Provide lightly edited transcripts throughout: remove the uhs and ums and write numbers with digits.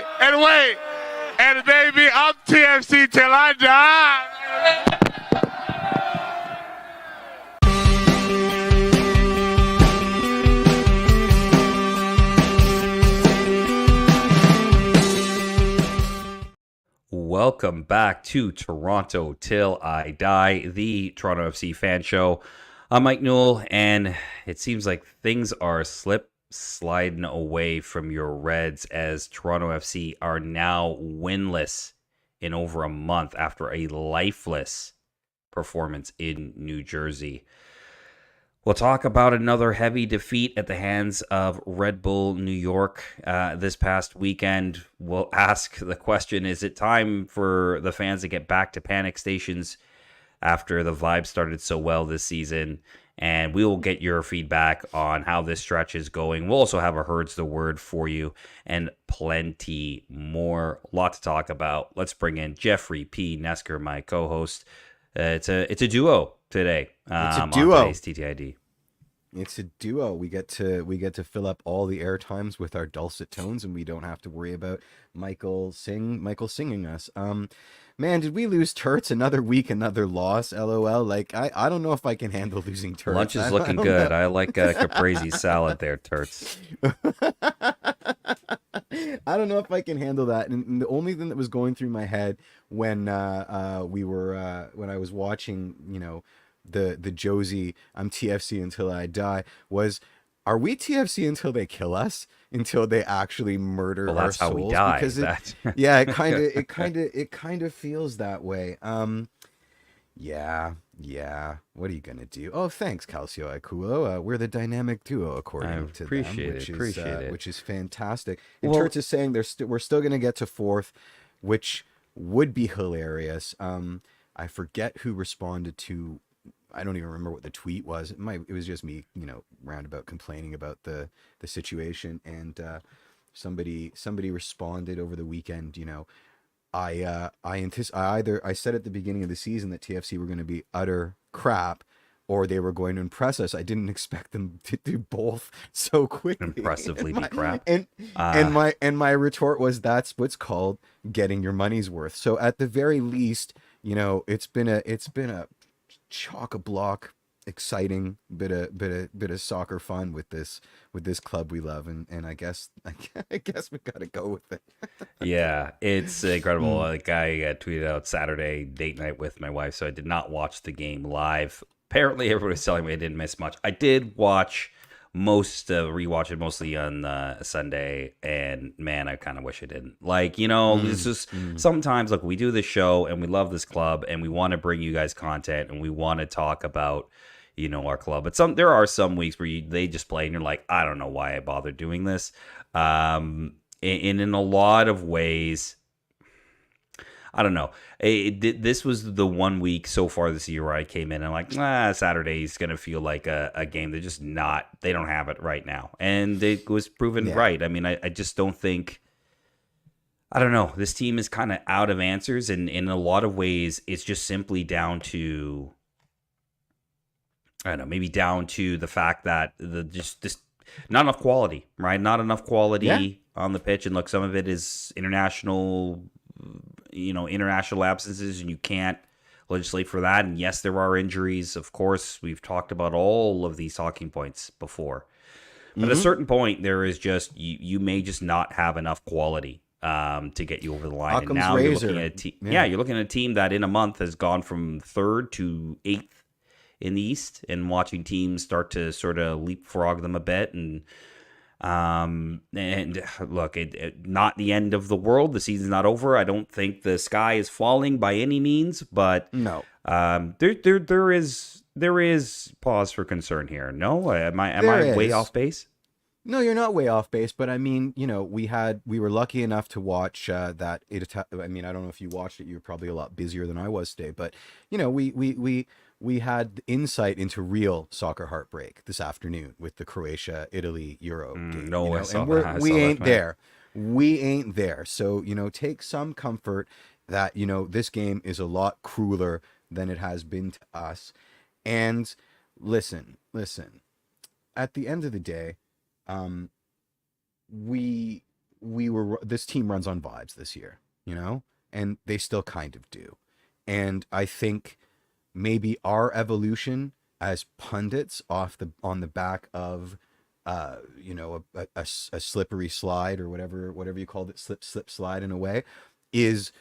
wait, and wait. And baby, I'm TFC till I die. Welcome back to Toronto Till I Die, the Toronto FC fan show. I'm Mike Newell, and it seems like things are sliding away from your Reds as Toronto FC are now winless in over a month after a lifeless performance in New Jersey. We'll talk about another heavy defeat at the hands of Red Bull New York this past weekend. We'll ask the question, is it time for the fans to get back to panic stations after the vibe started so well this season? And we will get your feedback on how this stretch is going. We'll also have a Herds the Word for you and plenty more. A lot to talk about. Let's bring in Jeffrey P. Nesker, my co-host. It's a duo today. It's a duo. On today's TTID. It's a duo. We get to fill up all the air times with our dulcet tones, and we don't have to worry about Michael singing us. Man, did we lose Turts? Another week, another loss. LOL. Like I don't know if I can handle losing Turts. Lunch is looking good. I like caprese salad there, Turts. I don't know if I can handle that. And the only thing that was going through my head when I was watching, the Josie I'm TFC until I die was, are we TFC until they kill us, until they actually murder our souls? That's how we die. Because it kind of feels that way. Yeah. What are you gonna do? Oh, thanks, Calcio Aculo. We're the dynamic duo, according to them, which is fantastic. And Turts is saying we're still gonna get to fourth, which would be hilarious. I forget who responded to. I don't even remember what the tweet was. It was just me, roundabout complaining about the situation, and somebody responded over the weekend. I said at the beginning of the season that TFC were going to be utter crap, or they were going to impress us. I didn't expect them to do both so quickly. Impressively be crap. And my retort was, that's what's called getting your money's worth. So at the very least, it's been a chock-a-block exciting bit of soccer fun with this club we love, and I guess we gotta go with it. Yeah, it's incredible. Like I tweeted out Saturday date night with my wife, so I did not watch the game live. Apparently everybody's telling me I didn't miss much. I did watch rewatch it mostly on Sunday, and man, I kind of wish I didn't. It's just sometimes, look, we do this show and we love this club and we want to bring you guys content and we want to talk about our club, but there are some weeks where they just play and you're like, I don't know why I bothered doing this. And in a lot of ways, I don't know. This was the 1 week so far this year where I came in and Saturday's going to feel like a game. They're just not, they don't have it right now. And it was proven right. I mean, I just don't think, I don't know. This team is kind of out of answers. And in a lot of ways, it's just simply down to, I don't know, maybe down to the fact that this not enough quality, right? Not enough quality on the pitch. And look, some of it is international absences, and you can't legislate for that. And yes, there are injuries. Of course, we've talked about all of these talking points before. But at a certain point, there is just, you may just not have enough quality to get you over the line. Occam's and now razor. You're looking at you're looking at a team that in a month has gone from 3rd to 8th in the East, and watching teams start to sort of leapfrog them a bit. And look, not the end of the world. The season's not over. I don't think the sky is falling by any means, but no, there is pause for concern here. No, am I way off base? No, you're not way off base, but I mean, we were lucky enough to watch that. I mean, I don't know if you watched it. You were probably a lot busier than I was today, but we had insight into real soccer heartbreak this afternoon with the Croatia-Italy Euro game. We ain't there. We ain't there. So, take some comfort that, this game is a lot crueler than it has been to us. And listen, at the end of the day, we this team runs on vibes this year, you know, and they still kind of do. And I think maybe our evolution as pundits on the back of, you know, a slippery slide or whatever you called it, slip, slide in a way, is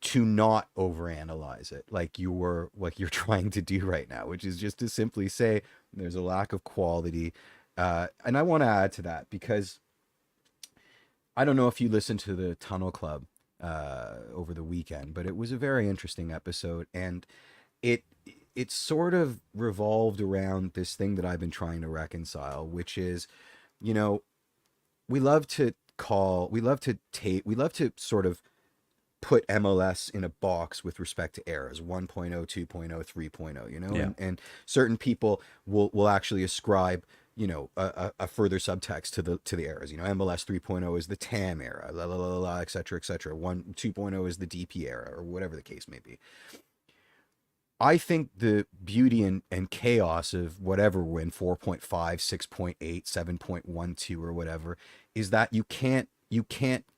to not overanalyze it like you're trying to do right now, which is just to simply say there's a lack of quality. And I want to add to that because I don't know if you listened to the Tunnel Club over the weekend, but it was a very interesting episode, and it sort of revolved around this thing that I've been trying to reconcile, which is, you know, we love to sort of put MLS in a box with respect to eras 1.0, 2.0, 3.0, you know, Yeah. and certain people will actually ascribe, you know, a further subtext to the eras. You know, MLS 3.0 is the TAM era, et cetera, et cetera. 2.0 is the DP era, or whatever the case may be. I think the beauty and chaos of whatever we're in, 4.5, 6.8, 7.12 or whatever, is that you can't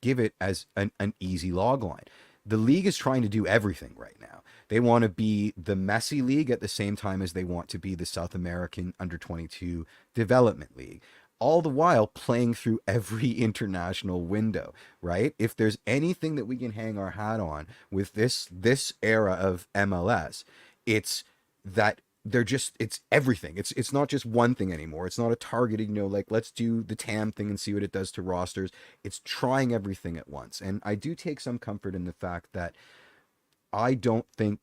give it as an easy log line. The league is trying to do everything right now. They want to be the Messi league at the same time as they want to be the South American under-22 development league, all the while playing through every international window, right? If there's anything that we can hang our hat on with this era of MLS, it's that it's everything. It's not just one thing anymore. It's not a targeting, you know, like let's do the TAM thing and see what it does to rosters. It's trying everything at once. And I do take some comfort in the fact that I don't think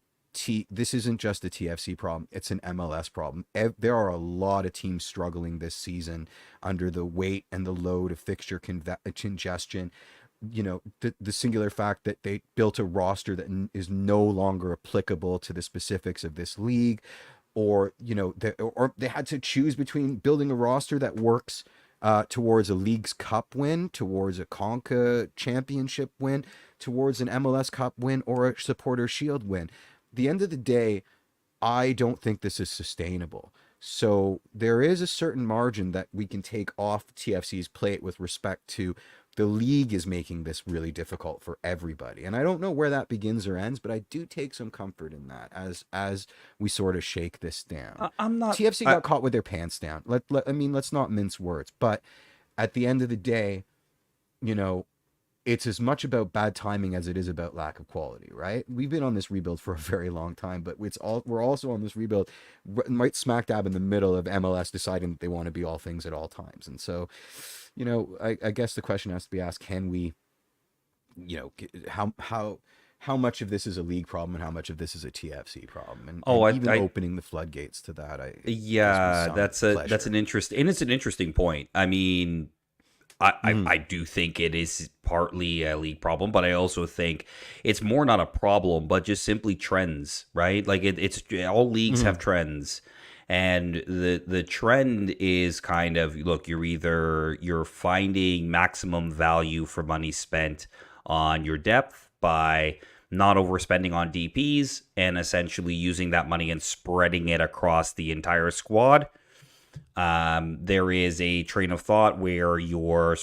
this isn't just a TFC problem. It's an MLS problem. There are a lot of teams struggling this season under the weight and the load of fixture congestion. You know, the singular fact that they built a roster that is no longer applicable to the specifics of this league, or, you know, they had to choose between building a roster that works towards a League's Cup win, towards a Conca Championship win, towards an MLS Cup win, or a Supporter Shield win. At the end of the day, I don't think this is sustainable. So there is a certain margin that we can take off TFC's plate with respect to the league is making this really difficult for everybody. And I don't know where that begins or ends, but I do take some comfort in that as we sort of shake this down. TFC got caught with their pants down. Let's not mince words. But at the end of the day, you know, it's as much about bad timing as it is about lack of quality, right? We've been on this rebuild for a very long time, but we're also on this rebuild right smack dab in the middle of MLS deciding that they want to be all things at all times. And so, you know, I guess the question has to be asked: can we, you know, how much of this is a league problem and how much of this is a TFC problem? And opening the floodgates to that, that's an interesting point. I mean, I do think it is partly a league problem, but I also think it's more not a problem, but just simply trends, right? Like it's all leagues have trends. And the trend is kind of, look, you're finding maximum value for money spent on your depth by not overspending on DPs and essentially using that money and spreading it across the entire squad. There is a train of thought where you're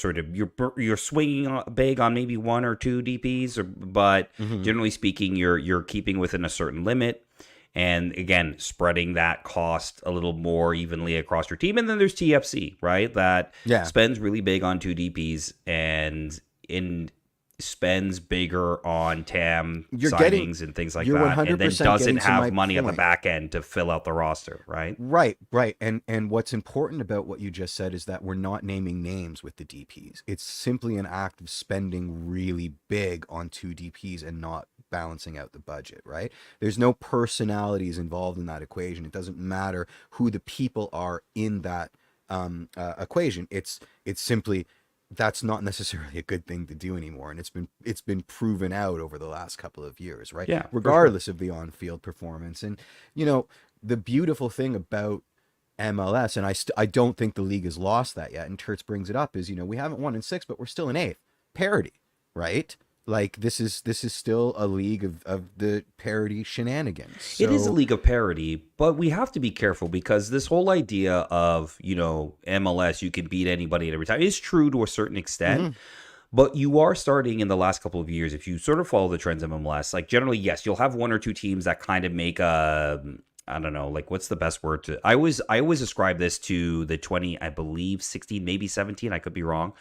swinging big on maybe one or two DPs, but generally speaking, you're keeping within a certain limit. And again, spreading that cost a little more evenly across your team. And then there's TFC, right? That spends really big on two DPs and spends bigger on TAM signings and things like that. And then doesn't have money on the back end to fill out the roster, right? Right. And what's important about what you just said is that we're not naming names with the DPs. It's simply an act of spending really big on two DPs and not balancing out the budget, right? There's no personalities involved in that equation. It doesn't matter who the people are in that equation. It's simply that's not necessarily a good thing to do anymore, and it's been proven out over the last couple of years, right? Yeah, regardless of the on-field performance. And you know, the beautiful thing about MLS, and I don't think the league has lost that yet, and Tertz brings it up, is, you know, we haven't won in 6, but we're still in 8th. Parity, right? Like this is still a league of the parity shenanigans. So, it is a league of parity, but we have to be careful because this whole idea of, you know, MLS, you can beat anybody at every time is true to a certain extent. But you are starting in the last couple of years, if you sort of follow the trends of MLS, like generally, yes, you'll have one or two teams that kind of make a, I don't know, like what's the best word to, I always ascribe this to the 20, I believe 16, maybe 17, I could be wrong.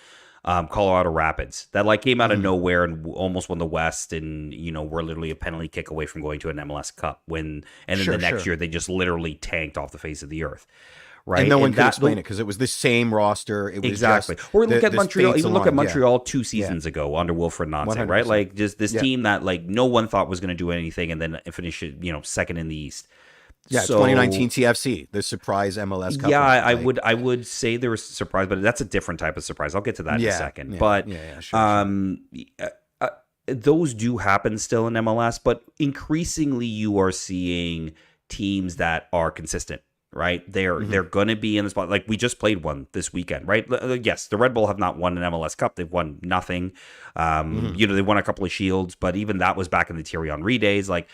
Colorado Rapids that like came out of nowhere and almost won the West, and were literally a penalty kick away from going to an MLS Cup and then the next year they just literally tanked off the face of the earth. Right. And no one could explain it because it was the same roster. It was exactly. Or look at Montreal. Even look at Montreal 2 seasons ago under Wilfred Nancy, right? Like just this team that like no one thought was going to do anything, and then finish it, second in the East. Yeah, so, 2019 TFC, the surprise MLS Cup. Yeah, I would say there was a surprise, but that's a different type of surprise. I'll get to that in a second. Those do happen still in MLS, but increasingly you are seeing teams that are consistent. Right, they're going to be in the spot. Like we just played one this weekend, right? Yes, the Red Bull have not won an MLS Cup; they've won nothing. They won a couple of shields, but even that was back in the Thierry Henry days. Like,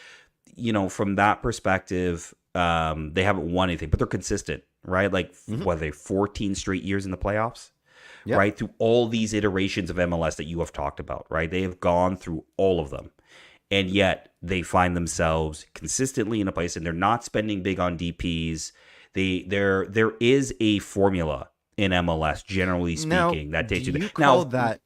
from that perspective, they haven't won anything, but they're consistent, right? Like, what are they, 14 straight years in the playoffs, right? Through all these iterations of MLS that you have talked about, right? They have gone through all of them. And yet they find themselves consistently in a place, and they're not spending big on DPs. There is a formula in MLS, generally speaking, that takes you. Do you call that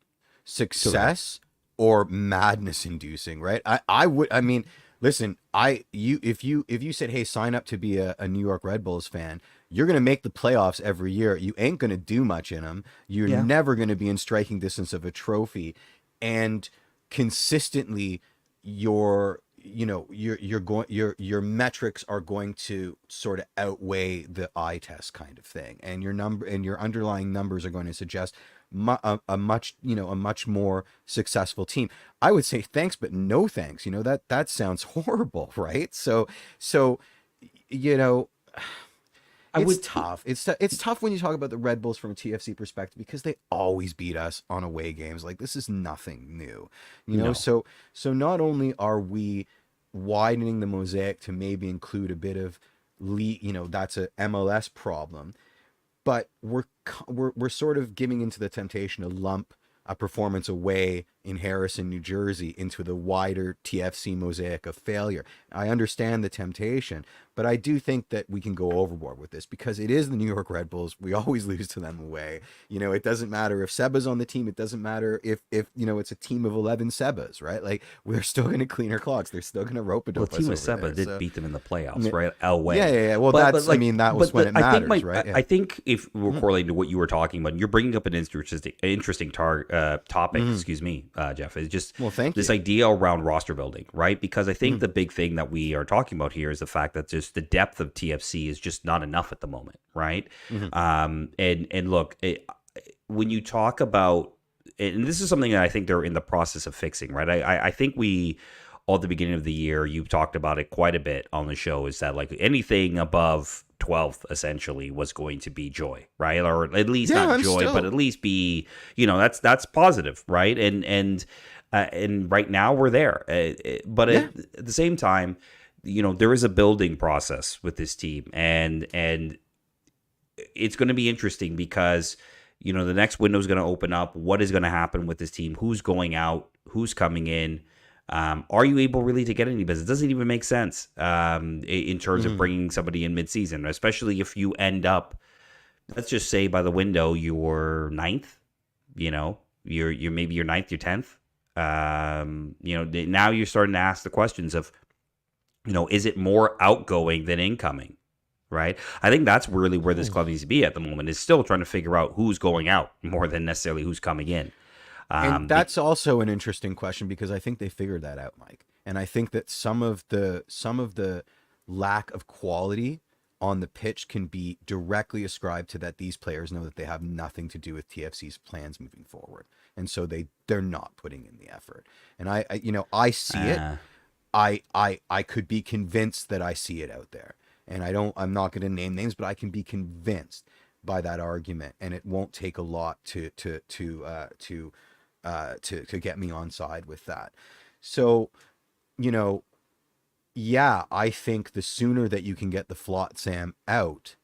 success or madness-inducing? Right? I mean, listen. If you said, hey, sign up to be a New York Red Bulls fan, you're going to make the playoffs every year. You ain't going to do much in them. You're never going to be in striking distance of a trophy, and consistently your metrics are going to sort of outweigh the eye test kind of thing, and your underlying numbers are going to suggest a much more successful team. I would say thanks, but no thanks. That sounds horrible, right? So it's tough. It's tough when you talk about the Red Bulls from a TFC perspective, because they always beat us on away games. Like, this is nothing new, No. So not only are we widening the mosaic to maybe include a bit of that's a MLS problem, but we're sort of giving into the temptation to lump a performance away in Harrison, New Jersey, into the wider TFC mosaic of failure. I understand the temptation, but I do think that we can go overboard with this, because it is the New York Red Bulls. We always lose to them away. It doesn't matter if Seba's on the team. It doesn't matter if it's a team of 11 Sebas, right? Like, we're still going to clean our clocks. They're still going to rope-a-dope us over there. Well, team of Seba did beat them in the playoffs, right? Away. Yeah. Well, that was when it matters, right? Yeah. I think if we're correlating to what you were talking about, you're bringing up an interesting topic, excuse me, Jeff. It's just this idea around roster building, right? Because I think the big thing that we are talking about here is the fact that just the depth of TFC is just not enough at the moment, right? And look, when you talk about, and this is something that I think they're in the process of fixing, right? I think all at the beginning of the year, you talked about it quite a bit on the show, is that like anything above 12th essentially was going to be joy, right? Or at least not joy, but at least be, that's positive, right? And right now we're there. But at the same time, there is a building process with this team, and it's going to be interesting because, the next window is going to open up. What is going to happen with this team? Who's going out? Who's coming in? Are you able really to get any business? It doesn't even make sense in terms of bringing somebody in mid-season, especially if you end up, let's just say by the window, you're ninth, you're maybe you're ninth, you're 10th. Now you're starting to ask the questions of, is it more outgoing than incoming, right? I think that's really where this club needs to be at the moment, is still trying to figure out who's going out more than necessarily who's coming in. And that's also an interesting question, because I think they figured that out, Mike. And I think that some of the lack of quality on the pitch can be directly ascribed to that these players know that they have nothing to do with TFC's plans moving forward, and so they're not putting in the effort. And I see it. I could be convinced that I see it out there, and I'm not going to name names, but I can be convinced by that argument, and it won't take a lot to get me on side with that. So, I think the sooner that you can get the Flotsam out,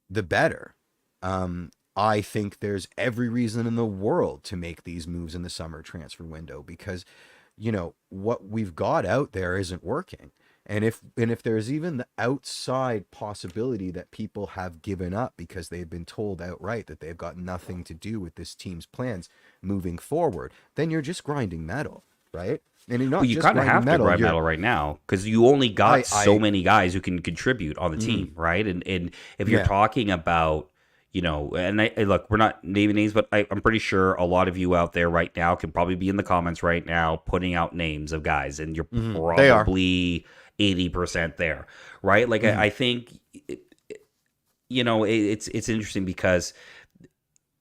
the better. I think there's every reason in the world to make these moves in the summer transfer window because, what we've got out there isn't working. And if there's even the outside possibility that people have given up because they've been told outright that they've got nothing to do with this team's plans moving forward, then you're just grinding metal, right? And you're not you just kind of grinding have metal, to grind metal right now because you only got so many guys who can contribute on the team, right? And if you're talking about, and I look, we're not naming names, but I'm pretty sure a lot of you out there right now can probably be in the comments right now putting out names of guys, and you're probably 80% there, right? Like I think, it's interesting because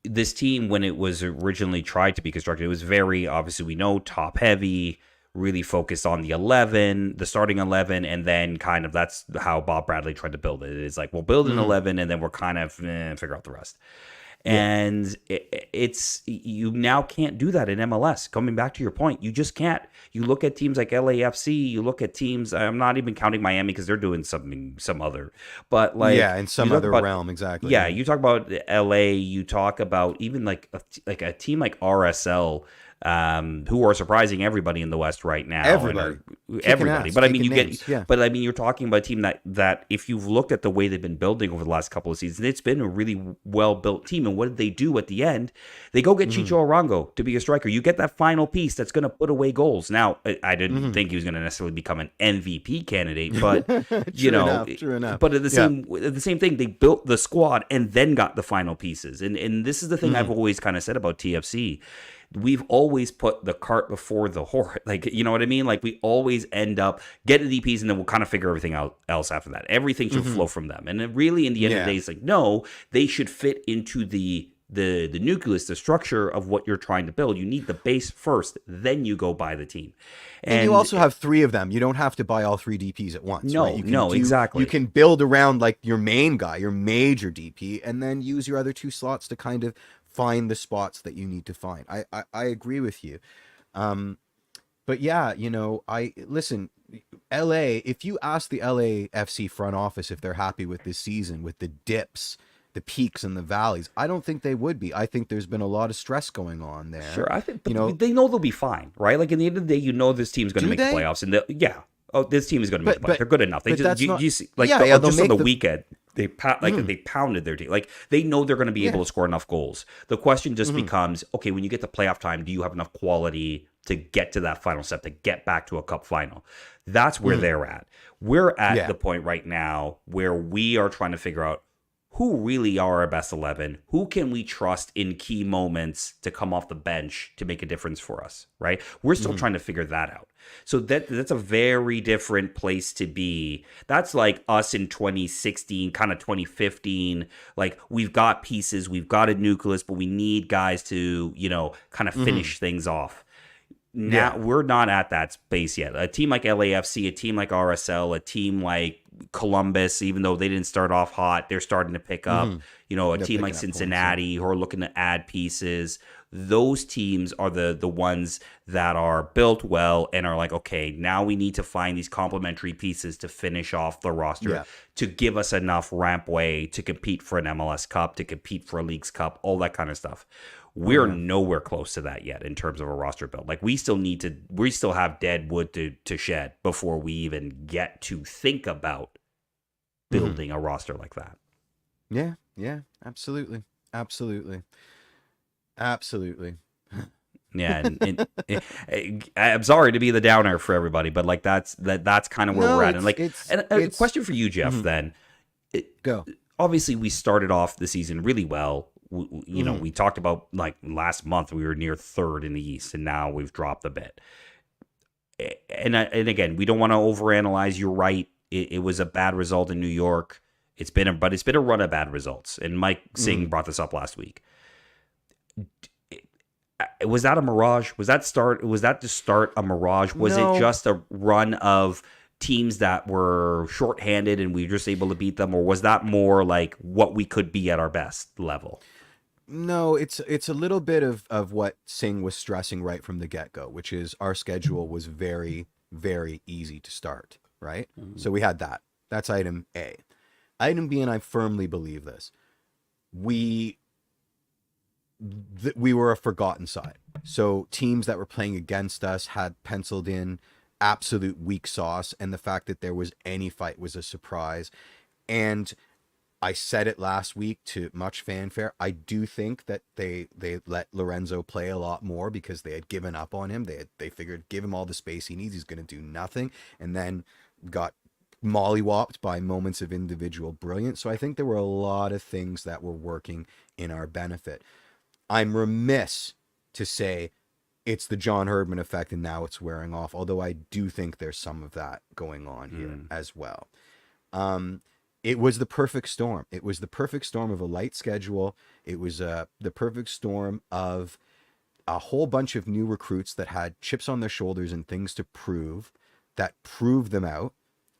this team, when it was originally tried to be constructed, it was very, obviously we know, top heavy, really focused on the starting 11, and then kind of that's how Bob Bradley tried to build it. It's like, we'll build an 11 and then we're kind of figure out the rest. And it's you now can't do that in MLS. Coming back to your point, you just can't. You look at teams like LAFC, you look at teams, I'm not even counting Miami because they're doing some other, but like in some other realm, exactly. Yeah, you talk about LA, you talk about even like a team like RSL, who are surprising everybody in the West right now. Everybody. But I mean, but I mean, you're talking about a team that if you've looked at the way they've been building over the last couple of seasons, it's been a really well built team. And what did they do at the end? They go get Chicho Arango to be a striker. You get that final piece that's going to put away goals. Now, I didn't think he was going to necessarily become an MVP candidate, but true enough. But at the same thing, they built the squad and then got the final pieces. And this is the thing I've always kind of said about TFC. We've always put the cart before the horse. Like, you know what I mean? Like, we always end up getting the DPs and then we'll kind of figure everything out else after that. Everything should flow from them. And then really, in the end of the day, it's like, no, they should fit into the nucleus, the structure of what you're trying to build. You need the base first, then you go buy the team. And you also have three of them. You don't have to buy all three DPs at once. No, right? Exactly. You can build around like your main guy, your major DP, and then use your other two slots to kind of find the spots that you need to find. I agree with you. But yeah, listen, LA, if you ask the LAFC front office if they're happy with this season, with the dips, the peaks and the valleys, I don't think they would be. I think there's been a lot of stress going on there. Sure, I think, but they know they'll be fine, right? Like, in the end of the day, this team's going to make the playoffs, and this team is going to make the playoffs. They're good enough. They just, you see, like, just on the weekend, they pounded their team. Like, they know they're going to be able to score enough goals. The question just becomes, okay, when you get to playoff time, do you have enough quality to get to that final step, to get back to a cup final? That's where they're at. We're at the point right now where we are trying to figure out who really are our best 11, who can we trust in key moments to come off the bench to make a difference for us, right? We're still trying to figure that out. So that's a very different place to be. That's like us in 2016, kind of 2015. Like, we've got pieces, we've got a nucleus, but we need guys to, kind of finish things off. Now, we're not at that space yet. A team like LAFC, a team like RSL, a team like Columbus, even though they didn't start off hot, they're starting to pick up. A team like Cincinnati who are looking to add pieces. Those teams are the ones that are built well and are like, okay, now we need to find these complementary pieces to finish off the roster, to give us enough rampway to compete for an MLS Cup, to compete for a Leagues Cup, all that kind of stuff. We're nowhere close to that yet in terms of a roster build. Like, we still have dead wood to shed before we even get to think about building a roster like that. Yeah, absolutely. Yeah, and I'm sorry to be the downer for everybody, but like that's kind of where we're at. And like, a question for you, Jeff. Then, go. Obviously, we started off the season really well. We talked about, like, last month we were near third in the East, and now we've dropped a bit. And again, we don't want to overanalyze. You're right. It was a bad result in New York. It's been a run of bad results. And Mike Singh brought this up last week. Was that a mirage? Was that to start a mirage? Was it just a run of teams that were shorthanded and we were just able to beat them, or was that more like what we could be at our best level? No, it's a little bit of what Singh was stressing right from the get-go, which is our schedule was very, very easy to start, right? So we had that. That's item A. Item B, and I firmly believe this, we we were a forgotten side. So teams that were playing against us had penciled in absolute weak sauce, and the fact that there was any fight was a surprise. And I said it last week to much fanfare. I do think that they let Lorenzo play a lot more because they had given up on him. They figured give him all the space he needs, he's going to do nothing, and then got mollywopped by moments of individual brilliance. So I think there were a lot of things that were working in our benefit. I'm remiss to say it's the John Herdman effect and now it's wearing off, although I do think there's some of that going on here as well. It was the perfect storm. It was the perfect storm of a light schedule. It was the perfect storm of a whole bunch of new recruits that had chips on their shoulders and things to prove, that proved them out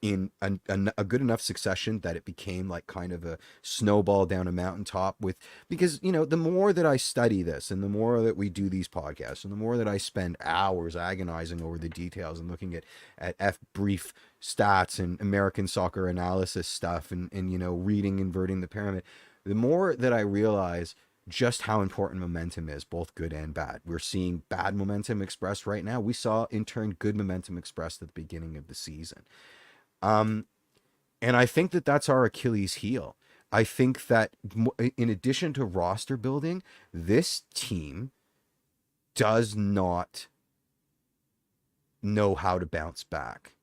in a good enough succession that it became like kind of a snowball down a mountaintop because, you know, the more that I study this and the more that we do these podcasts and the more that I spend hours agonizing over the details and looking at brief stats and American soccer analysis stuff and, you know, reading Inverting the Pyramid, the more that I realize just how important momentum is, both good and bad. We're seeing bad momentum expressed right now. We saw in turn good momentum expressed at the beginning of the season. And I think that that's our Achilles heel. I think that in addition to roster building, this team does not know how to bounce back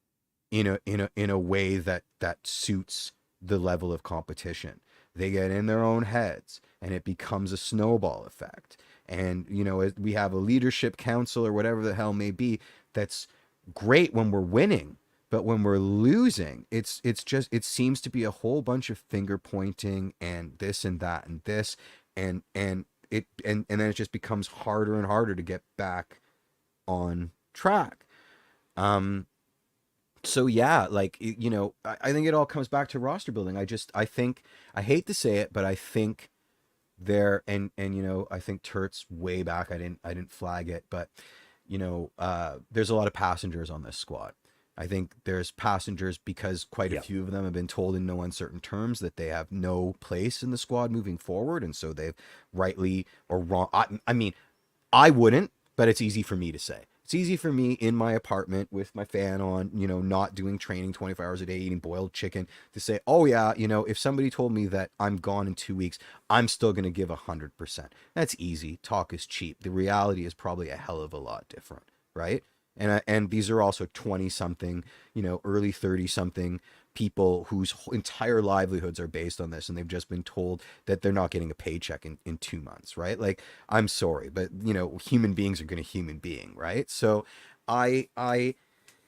in a way that suits the level of competition. They get in their own heads and it becomes a snowball effect. And, you know, we have a leadership council or whatever the hell may be that's great when we're winning. But when we're losing, it's just, it seems to be a whole bunch of finger pointing and this and that and this, and then it just becomes harder and harder to get back on track. So yeah, like, you know, I think it all comes back to roster building. I think, I hate to say it, but I think there, and you know, I think Turt's way back. I didn't flag it, but you know, there's a lot of passengers on this squad. I think there's passengers because quite a few of them have been told in no uncertain terms that they have no place in the squad moving forward. And so they've rightly or wrong. I mean, I wouldn't, but it's easy for me to say. It's easy for me in my apartment with my fan on, you know, not doing training 24 hours a day, eating boiled chicken, to say, oh yeah, you know, if somebody told me that I'm gone in 2 weeks, I'm still going to give 100%. That's easy. Talk is cheap. The reality is probably a hell of a lot different, right? And these are also 20-something, you know, early 30-something people whose entire livelihoods are based on this, and they've just been told that they're not getting a paycheck in 2 months, right? Like, I'm sorry, but, you know, human beings are going to human being, right? So and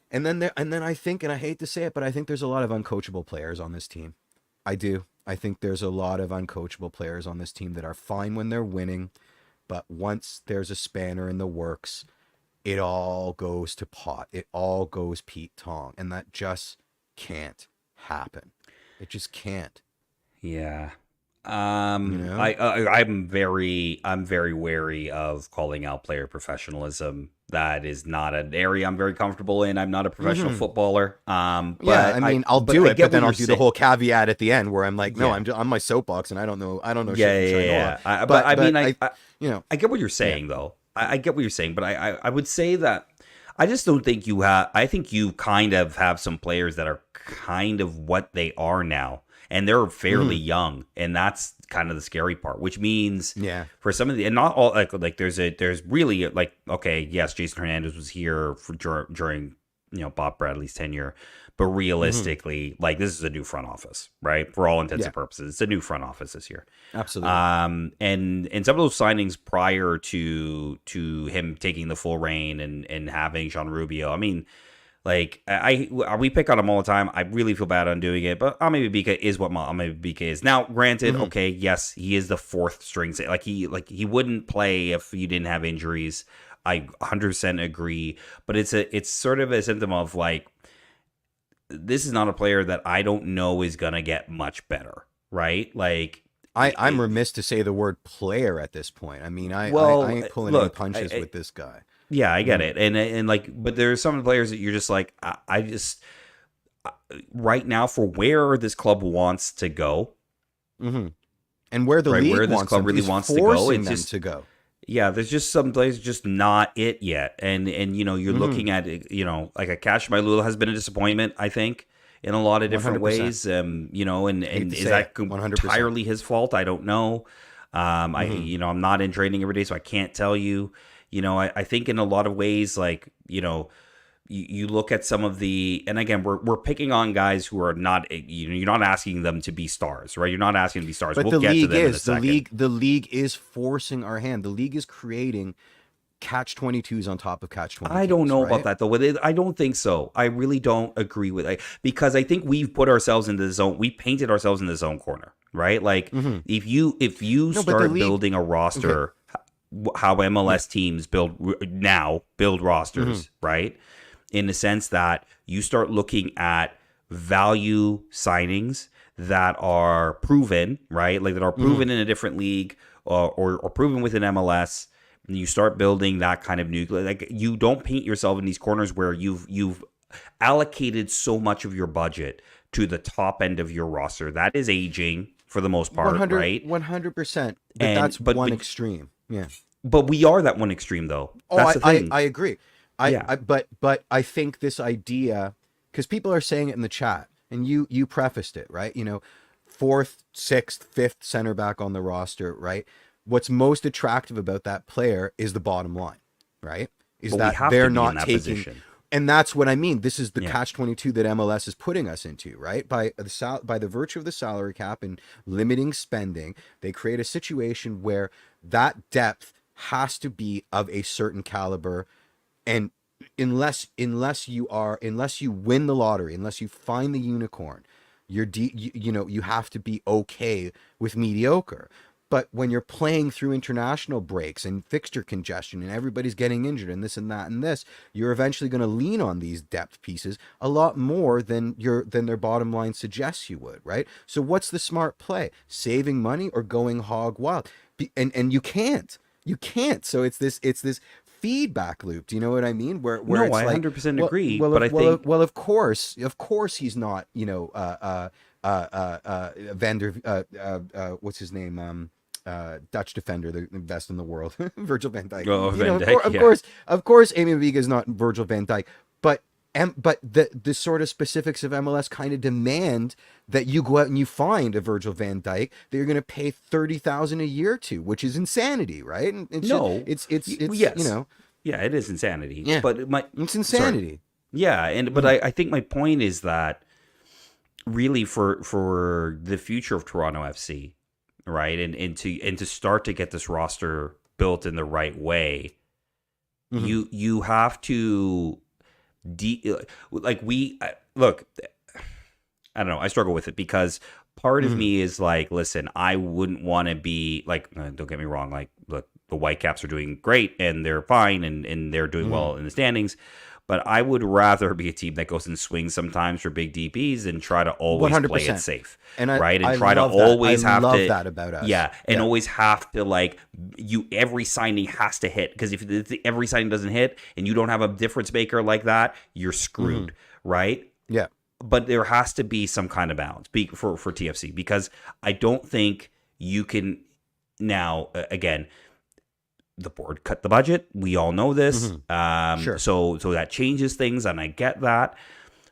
then I think, and I hate to say it, but I think there's a lot of uncoachable players on this team. I do. I think there's a lot of uncoachable players on this team that are fine when they're winning, but once there's a spanner in the works, it all goes to pot. It all goes Pete Tong. And that just can't happen. It just can't. Yeah. You know? I'm very wary of calling out player professionalism. That is not an area I'm very comfortable in. I'm not a professional footballer. But yeah, I mean, I'll do it, but then I'll do the whole caveat at the end where I'm like, no, I'm on my soapbox and I don't know. Yeah. I get what you're saying though. I get what you're saying, but I would say that I just don't think you have. I think you kind of have some players that are kind of what they are now, and they're fairly young, and that's kind of the scary part. Which means, for some of the, and not all, like there's really like, okay, yes, Jason Hernandez was here during you know Bob Bradley's tenure, but realistically, like this is a new front office, right? For all intents and purposes, it's a new front office this year. Absolutely. And some of those signings prior to him taking the full reign and having Sean Rubio, I mean, like we pick on him all the time. I really feel bad on doing it, but Ame Bika is what Ame Bika is. Now, granted, okay, yes, he is the fourth string. Like he wouldn't play if you didn't have injuries. I 100% agree, but it's sort of a symptom of like, this is not a player that I don't know is going to get much better, right? Like, I'm remiss to say the word player at this point. I mean, I ain't pulling any punches with this guy. Yeah, I get it. And like, but there's some players that you're just like, I just, right now for where this club wants to go, And where the league where this wants club them, really he's wants to go. forcing It's them just to go. Yeah, there's just some places just not it yet. And you know, you're Mm-hmm. looking at, you know, like a Cash Mailula has been a disappointment, I think, in a lot of different 100%. ways. You know, and Hate to is say that it, 100%. entirely his fault? I don't know. Mm-hmm. You know, I'm not in training every day, so I can't tell you. You know, I think in a lot of ways, like, you know, you look at some of the, and again, we're picking on guys who are not, you know, you're not asking them to be stars, right? You're not asking them to be stars. But We'll the get to league them in a is second. the league is forcing our hand. The league is creating catch-22s on top of catch-22s. I don't know right? about that though. I don't think so. I really don't agree with it because I think we've put ourselves in the zone. We painted ourselves in the zone corner, right? Like if you No, but the start league- building a roster, how MLS teams build rosters, right? In the sense that you start looking at value signings that are proven, right? Like that are proven in a different league or proven within MLS. And you start building that kind of nucleus. Like you don't paint yourself in these corners where you've allocated so much of your budget to the top end of your roster. That is aging for the most part, right? 100%. But that's one extreme. Yeah. But we are that one extreme, though. That's the thing. I agree. But I think this idea, because people are saying it in the chat, and you prefaced it, right? You know, 4th, 6th, 5th center back on the roster, right? What's most attractive about that player is the bottom line, right? Is that they're not taking position. And that's what I mean. This is the catch-22 that MLS is putting us into, right? By the virtue of the salary cap and limiting spending, they create a situation where that depth has to be of a certain caliber, and unless you win the lottery, unless you find the unicorn, you have to be okay with mediocre. But when you're playing through international breaks and fixture congestion and everybody's getting injured and this and that and this, you're eventually going to lean on these depth pieces a lot more than their bottom line suggests you would, right? So what's the smart play? Saving money or going hog wild? And you can't. So it's this feedback loop. Do you know what I mean? Where no, it's I like, 100% agree. Well, but I think of course he's not. You know, what's his name? Dutch defender, the best in the world, Virgil van Dijk. Oh, Van Dijk, of course, Amy Viga is not Virgil van Dijk, but the sort of specifics of MLS kind of demand that you go out and you find a Virgil van Dijk that you're going to pay $30,000 a year to, which is insanity, right? And it's yes. You know, yeah, it is insanity. Yeah, but it's insanity. Sorry. Yeah, but I think my point is that really for the future of Toronto FC, right, and to start to get this roster built in the right way, you have to look. I don't know. I struggle with it because part of me is like, listen, I wouldn't want to be like. Don't get me wrong. Like, look, the Whitecaps are doing great and they're fine and they're doing well in the standings. But I would rather be a team that goes and swings sometimes for big DPs and try to always 100%. Play it safe, and try to always have to. I love that about us. Yeah, and always have to every signing has to hit, because if every signing doesn't hit and you don't have a difference maker like that, you're screwed, right? Yeah. But there has to be some kind of balance for TFC, because I don't think you can now again. The board cut the budget. We all know this. Sure. So that changes things, and I get that.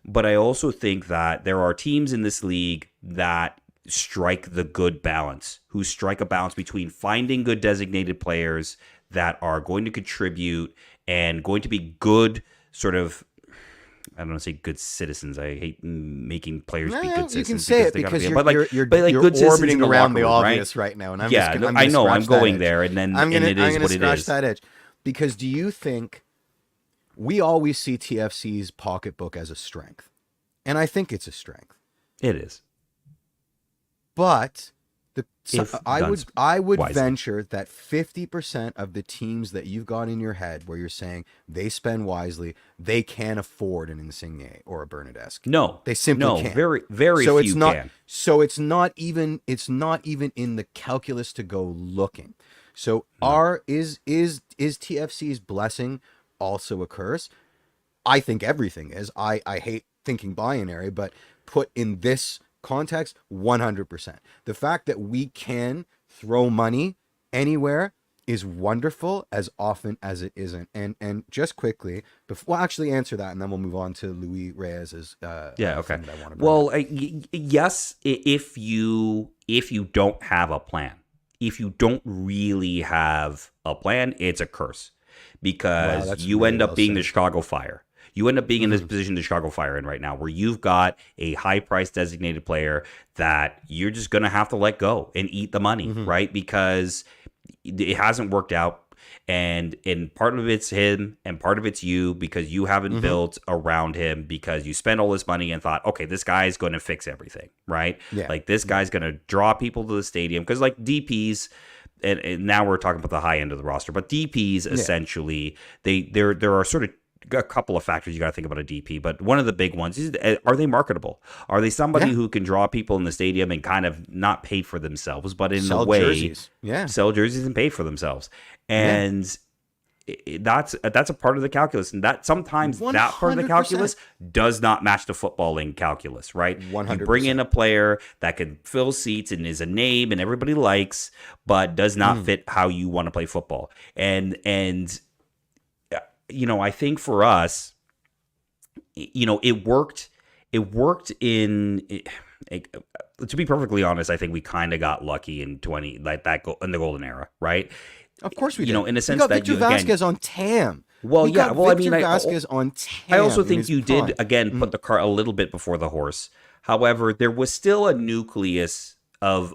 But I also think that there are teams in this league that strike the good balance, who strike a balance between finding good designated players that are going to contribute and going to be good sort of, I don't want to say good citizens. I hate making players be good citizens. You can say it because you're good orbiting around the obvious right now, and I'm I'm going there, and then I'm gonna scratch that edge. Because do you think we always see TFC's pocketbook as a strength, and I think it's a strength. It is, but I would wisely venture that 50% of the teams that you've got in your head where you're saying they spend wisely, they can't afford an Insigne or a Bernadeschi. No, they simply can't. Very few can. So it's not even in the calculus to go looking. So is TFC's blessing also a curse? I think everything is. I hate thinking binary, but put in this context, 100%. The fact that we can throw money anywhere is wonderful as often as it isn't. And just quickly, we'll actually answer that, and then we'll move on to Luis Reyes's okay. Well, yes, if you don't have a plan, if you don't really have a plan, it's a curse, because you end up being the Chicago Fire. You end up being in this position the Chicago Fire in right now, where you've got a high-priced designated player that you're just going to have to let go and eat the money, right? Because it hasn't worked out, and part of it's him and part of it's you, because you haven't built around him, because you spent all this money and thought, okay, this guy's going to fix everything, right? Yeah. Like, this guy's going to draw people to the stadium, because like DPs, and now we're talking about the high end of the roster, but DPs essentially, there are sort of a couple of factors you got to think about a DP, but one of the big ones is, are they marketable? Are they somebody who can draw people in the stadium and kind of not pay for themselves, but in a way sell jerseys and pay for themselves? And that's a part of the calculus, and that sometimes 100%. That part of the calculus does not match the footballing calculus, right? 100%. You bring in a player that can fill seats and is a name and everybody likes, but does not fit how you want to play football. And I think for us, it worked. It worked to be perfectly honest, I think we kind of got lucky in in the golden era, right? Of course we did. In a sense that Victor Vasquez on TAM. Well, yeah. Well, Victor Vasquez on TAM. I also think you did again put the cart a little bit before the horse. However, there was still a nucleus of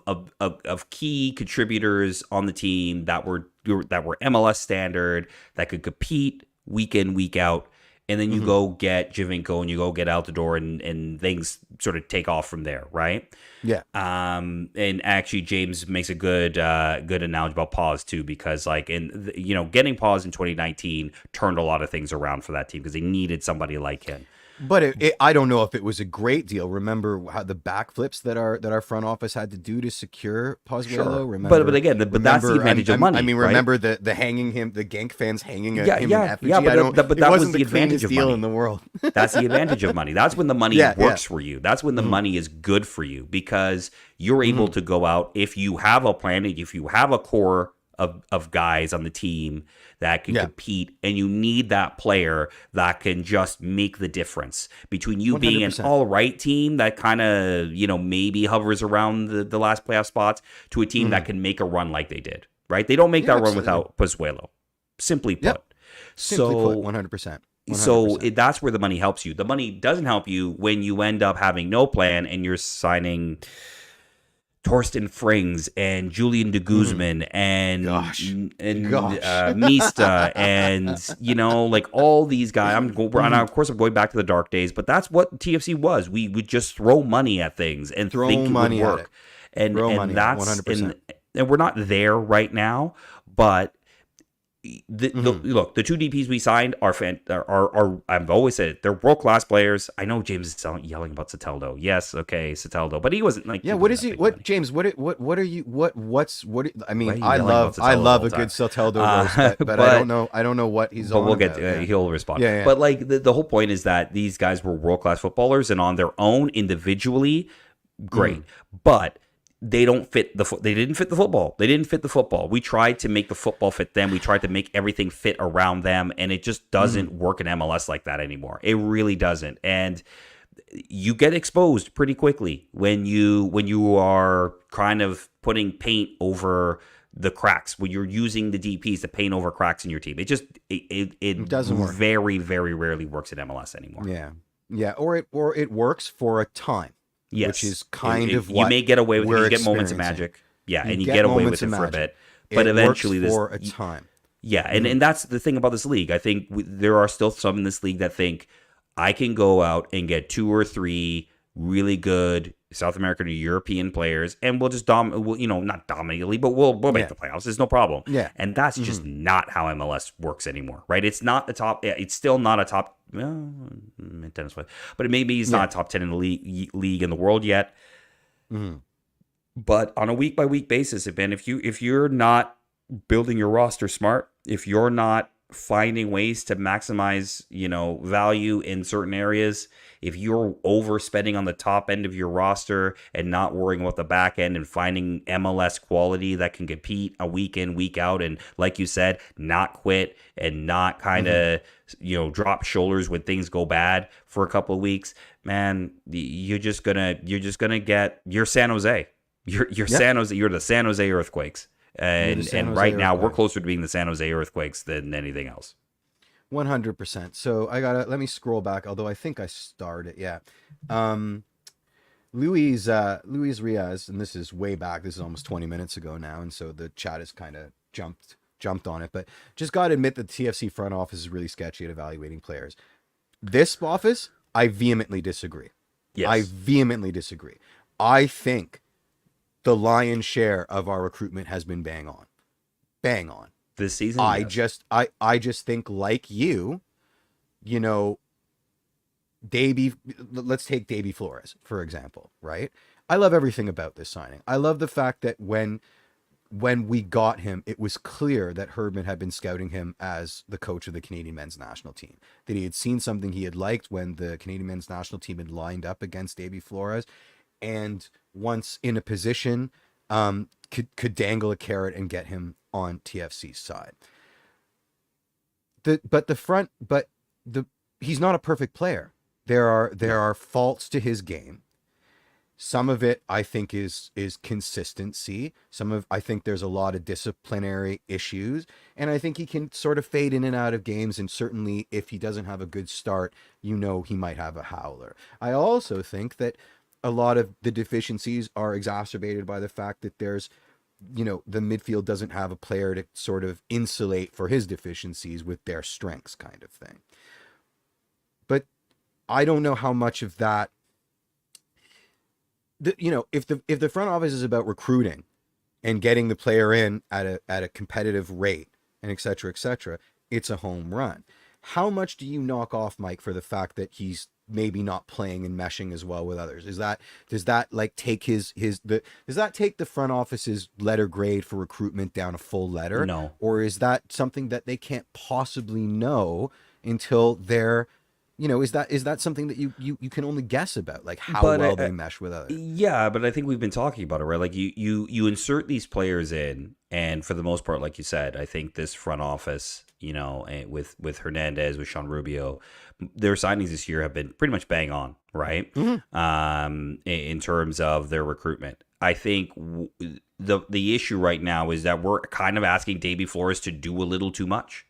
key contributors on the team that were MLS standard, that could compete week in, week out, and then you go get Giovinco and you go get Altidore, and things sort of take off from there, right? Yeah. And actually, James makes a good analogy about Pause too, because getting Pause in 2019 turned a lot of things around for that team, because they needed somebody like him. But I don't know if it was a great deal. Remember how the backflips that our front office had to do to secure Pozuelo? Sure. Remember, but again, that's the advantage of money. I mean, remember the hanging him, the Genk fans hanging him in effigy. Yeah, but that was the advantage of deal money in the world. That's the advantage of money. That's when the money works for you. That's when the money is good for you, because you're able to go out, if you have a plan, and if you have a core of guys on the team that can compete, and you need that player that can just make the difference between you 100%. Being an all right team that kind of, maybe hovers around the last playoff spots, to a team that can make a run like they did, right? They don't make that run without Pozuelo, simply put. Simply put, 100%. So that's where the money helps you. The money doesn't help you when you end up having no plan and you're signing Torsten Frings and Julian de Guzman and Mista and all these guys. Of course I'm going back to the dark days, but that's what TFC was. We would just throw money at things and think it would work. And that's 100%. And we're not there right now, but look, the two DPs we signed are I've always said it, they're world-class players. I know James is yelling about Soteldo. Yes, okay, Soteldo, but he wasn't like, what is he? What money. James? What are you? I mean, I love a good Soteldo roast, but I don't know what he's. But we'll get he'll respond. Yeah. But the whole point is that these guys were world-class footballers, and on their own, individually, great, but they don't fit they didn't fit the football. They didn't fit the football. We tried to make the football fit them. We tried to make everything fit around them, and it just doesn't work in MLS like that anymore. It really doesn't. And you get exposed pretty quickly when you are kind of putting paint over the cracks, when you're using the DPs to paint over cracks in your team. It just it doesn't work. Very, very rarely works in MLS anymore. Yeah. Or it works for a time. Yes. Which is kind of what you may get away with. You get moments of magic. Yeah, and you get away with it for a bit. But eventually, works for a time. Yeah, and that's the thing about this league. I think there are still some in this league that think I can go out and get 2 or 3 really good South American or European players, and we'll just not dominate the league, but we'll make the playoffs. There's no problem. Yeah, and that's just not how MLS works anymore, right? It's not the top. It's still not a top. Tennis play, but maybe he's not top 10 in the league in the world yet. But on a week by week basis, if you're not building your roster smart, if you're not finding ways to maximize, value in certain areas, if you're overspending on the top end of your roster and not worrying about the back end and finding MLS quality that can compete a week in, week out, and like you said, not quit and not kind of, drop shoulders when things go bad for a couple of weeks, man, you're San Jose. You're San Jose. You're the San Jose Earthquakes. And right now we're closer to being the San Jose Earthquakes than anything else. 100%. So let me scroll back, although I think I started. Yeah. Luis Riaz, and this is way back. This is almost 20 minutes ago now. And so the chat has kind of jumped on it, but just got to admit that the TFC front office is really sketchy at evaluating players. This office, I vehemently disagree. Yes. I vehemently disagree. I think the lion's share of our recruitment has been bang on this season. I just think, like let's take Davy Flores, for example, right? I love everything about this signing. I love the fact that when we got him, it was clear that Herdman had been scouting him as the coach of the Canadian men's national team, that he had seen something he had liked when the Canadian men's national team had lined up against Davy Flores, and once in a position, could dangle a carrot and get him on TFC's side. He's not a perfect player. There are faults to his game. Some of it, I think, is consistency. I think there's a lot of disciplinary issues, and I think he can sort of fade in and out of games. And certainly, if he doesn't have a good start, he might have a howler. I also think that a lot of the deficiencies are exacerbated by the fact that there's, the midfield doesn't have a player to sort of insulate for his deficiencies with their strengths, kind of thing. But I don't know how much of that, if the front office is about recruiting and getting the player in at a competitive rate and et cetera, it's a home run. How much do you knock off Mike for the fact that he's maybe not playing and meshing as well with others? Does that take does that take the front office's letter grade for recruitment down a full letter? No. Or is that something that they can't possibly know until they're, is that something that you can only guess about, like how well they mesh with others? Yeah, but I think we've been talking about it, right? Like you insert these players in, and for the most part, like you said, I think this front office, with Hernandez, with Sean Rubio, their signings this year have been pretty much bang on, right? Mm-hmm. In terms of their recruitment. I think the issue right now is that we're kind of asking Davy Flores to do a little too much,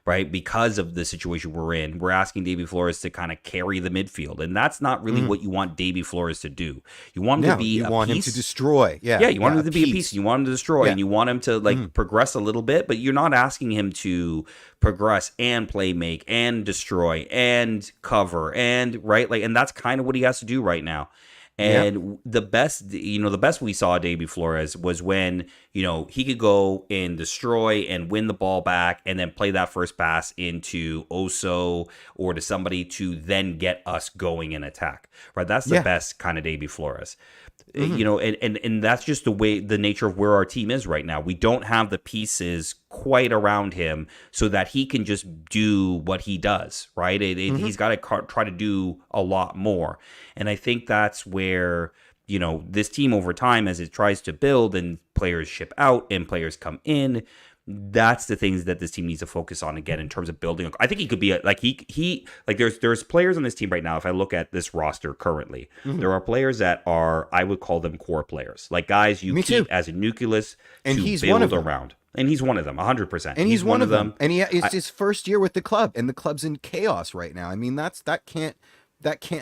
right? Because of the situation we're in, we're asking Davy Flores to kind of carry the midfield, and that's not really what you want Davy Flores to do. You want him to be him to destroy. You want him to be a piece. You want him to destroy, and you want him to progress a little bit, but you're not asking him to progress and play make and destroy and cover and and that's kind of what he has to do right now. And the best we saw Davy Flores was when, he could go and destroy and win the ball back and then play that first pass into Oso or to somebody to then get us going in attack, right? That's the best kind of Davy Flores. Mm-hmm. And that's just the nature of where our team is right now. We don't have the pieces quite around him so that he can just do what he does, right? He's got to try to do a lot more. And I think that's where, this team over time, as it tries to build and players ship out and players come in, that's the things that this team needs to focus on again in terms of building. I think he could be there's players on this team right now. If I look at this roster currently, there are players that are, I would call them core players, like guys you keep as a nucleus and he's build one of them. Around. And he's one of them, 100%. And he's one of them. And it's his first year with the club, and the club's in chaos right now. I mean, that can't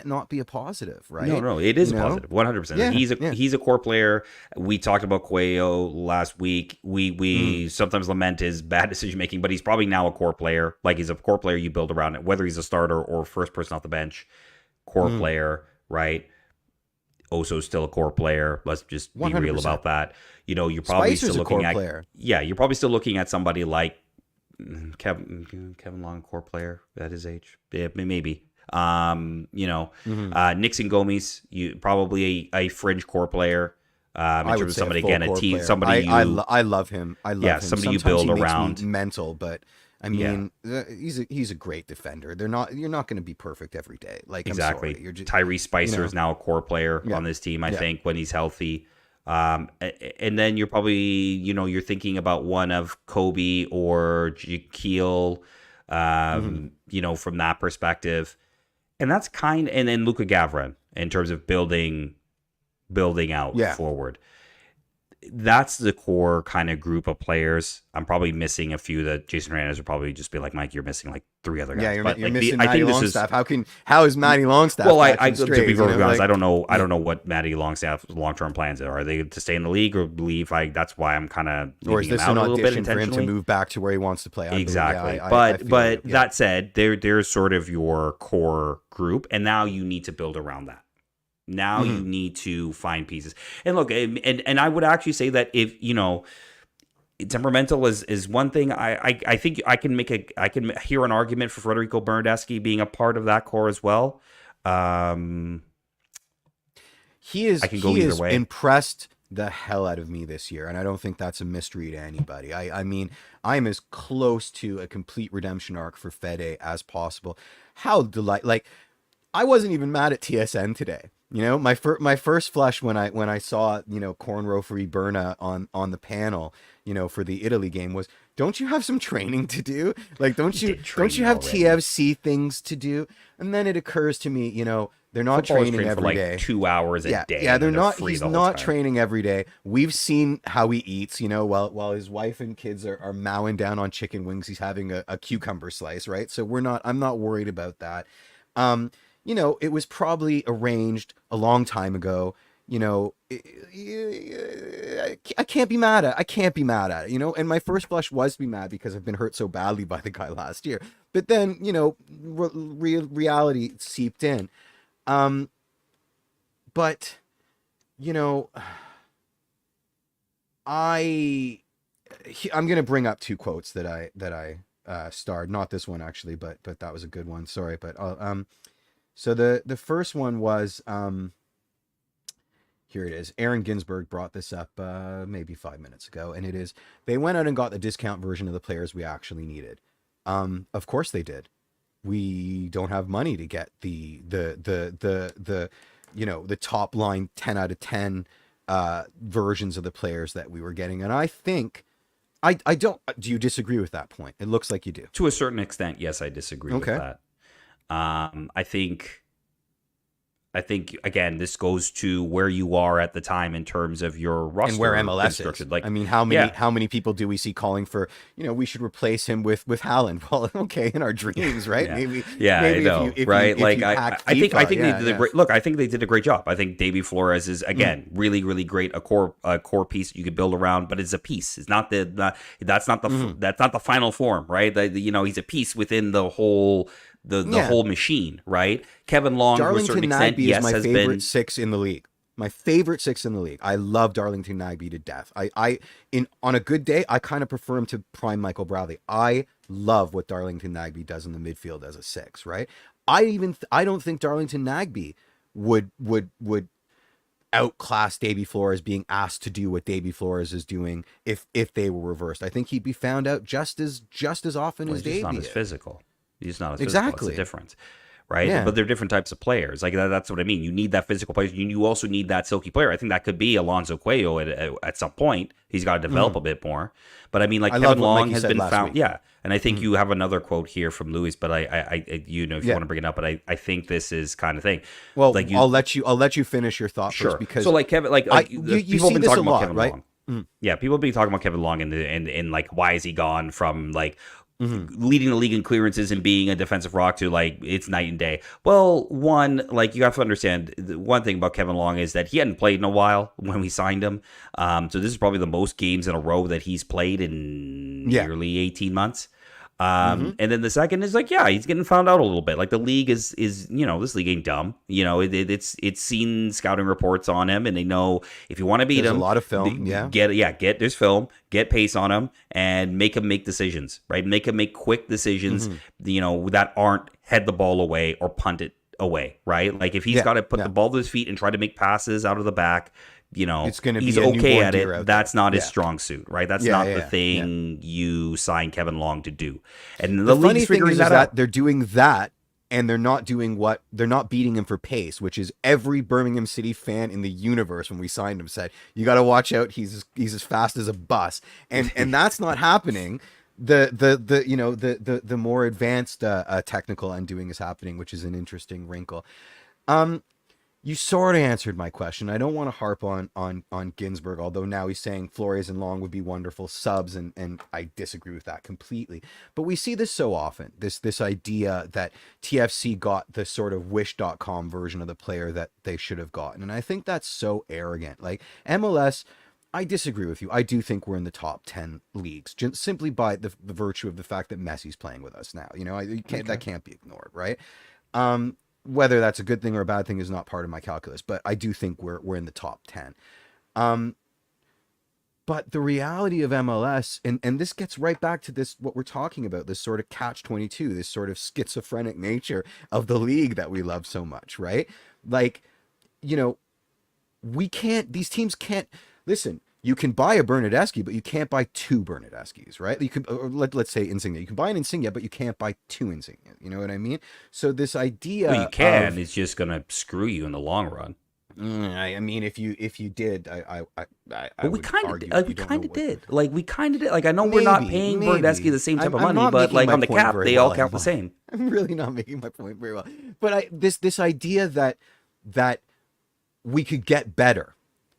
not be a positive, right? No, it is a positive, 100%. Yeah, he's a core player. We talked about Cuello last week. We sometimes lament his bad decision making, but he's probably now a core player. Like, he's a core player you build around it, whether he's a starter or first person off the bench. Core player, right? Oso's still a core player. Let's just be 100%. Real about that. You're probably Spicer's still looking at player. Yeah, you're probably still looking at somebody like Kevin Long, core player at his age. Yeah, maybe. Nixon Gomes, probably a fringe core player. In terms of somebody again, a team, player. Somebody I love him. I love him. Somebody Sometimes you build he makes around. Me mental, but I mean, he's a great defender. You're not going to be perfect every day. Like, exactly. I'm sorry. You're just, Tyrese Spicer is now a core player on this team, I think, when he's healthy. And then you're probably, you're thinking about one of Kobe or Shaquille, from that perspective. And that's and then Luka Gavrin in terms of building out forward. That's the core kind of group of players. I'm probably missing a few that Jason Hernandez would probably just be like, Mike, you're missing like 3 other guys. Yeah, you're missing Matty Longstaff. How is Matty Longstaff? Well, to be very honest, I don't know what Matty Longstaff's long-term plans are. Are they to stay in the league or leave? That's why I'm kind of or is this an audition for him to move back to where he wants to play? Exactly. But that said, there's sort of your core group, and now you need to build around that. Now you need to find pieces. And look, and I would actually say that if, temperamental is one thing. I think I can hear an argument for Federico Bernardeschi being a part of that core as well. He is impressed the hell out of me this year, and I don't think that's a mystery to anybody. I mean, I'm as close to a complete redemption arc for Fede as possible. I wasn't even mad at TSN today. My first flush when I saw Cornrow for Berna on the panel for the Italy game was, don't you have some training to do? Like, don't you have already. TFC things to do? And then it occurs to me, they're not training every day. 2 hours a day. Yeah, they're not. He's not training every day. We've seen how he eats. While his wife and kids are mowing down on chicken wings, he's having a cucumber slice, right? So I'm not worried about that. It was probably arranged a long time ago. I can't be mad at it. And my first blush was to be mad because I've been hurt so badly by the guy last year. But then, reality seeped in. But, I'm going to bring up 2 quotes that I starred. Not this one actually, but that was a good one. Sorry, but so the first one was, here it is. Aaron Ginsberg brought this up maybe 5 minutes ago, and it is, they went out and got the discount version of the players we actually needed. Of course they did. We don't have money to get the top line 10 out of 10 versions of the players that we were getting, and I think I don't. Do you disagree with that point? It looks like you do. To a certain extent, yes, I disagree with that. I think again, this goes to where you are at the time in terms of your roster and where MLS is. Like, I mean, how many people do we see calling for? We should replace him with Haaland. Well, okay, in our dreams, right? Maybe I know, right? I think they did a great look. I think they did a great job. I think Davy Flores is again really, really great. A core piece you could build around, but it's a piece. It's not that's not the final form, right? He's a piece within the whole. The whole machine, right? Kevin Long, to a certain extent, is my favorite 6 in the league. My favorite 6 in the league. I love Darlington Nagbe to death. On a good day, I kind of prefer him to prime Michael Bradley. I love what Darlington Nagbe does in the midfield as a 6, right? I don't think Darlington Nagbe would outclass Davy Flores being asked to do what Davy Flores is doing if they were reversed. I think he'd be found out just as often as Davy. He's not as physical. He's not as exactly. physical. It's a difference, right? Yeah. But they're different types of players. Like that's what I mean. You need that physical player. You also need that silky player. I think that could be Alonso Cuello at some point. He's got to develop a bit more. But I mean, Kevin Long has been found. Week. Yeah, and I think you have another quote here from Luis. But if you want to bring it up, but I think this is kind of thing. Well, I'll let you finish your thought first because so Kevin, you see this a lot, Kevin right? Long. Yeah, people have been talking about Kevin Long and why is he gone from leading the league in clearances and being a defensive rock to it's night and day. Well, one, you have to understand one thing about Kevin Long is that he hadn't played in a while when we signed him. So this is probably the most games in a row that he's played in nearly 18 months. And then the second is he's getting found out a little bit. The league is this league ain't dumb. It's seen scouting reports on him, and they know if you want to beat him, a lot of film. There's film, get pace on him, and make him make decisions. Right, make him make quick decisions. That aren't head the ball away or punt it away. Right, if he's got to put the ball to his feet and try to make passes out of the back. it's going to he's be a okay at deer it. out That's there. not his strong suit, right? That's not the thing you sign Kevin Long to do. And the funny league's thing figuring is that that out. they're doing that, and they're not beating him for pace, which is every Birmingham City fan in the universe when we signed him said, you got to watch out. He's as fast as a bus. And that's not happening. The more advanced technical undoing is happening, which is an interesting wrinkle. You sort of answered my question. I don't want to harp on Ginsburg, although now he's saying Flores and Long would be wonderful subs, and I disagree with that completely. But we see this so often, this idea that TFC got the sort of wish.com version of the player that they should have gotten. And I think that's so arrogant. Like MLS, I disagree with you. I do think we're in the top 10 leagues, just simply by the virtue of the fact that Messi's playing with us now. That can't be ignored, right? Whether that's a good thing or a bad thing is not part of my calculus, but I do think we're in the top 10. But the reality of MLS, and this gets right back to this, what we're talking about, this sort of catch-22, this sort of schizophrenic nature of the league that we love so much, right? Like, these teams can't, listen, you can buy a Bernadeschi, but you can't buy two Bernadeschi's, right? You can, or let's say Insigne. You can buy an Insigne, but you can't buy two Insigne. You know what I mean? So this idea, well, you can. It's just gonna screw you in the long run. I mean, if you did, but we kind of did. Like we kind of did. Like I know we're not paying Bernadeschi the same type of money, but like on the cap, they all count the same. I'm really not making my point very well. But this idea that we could get better,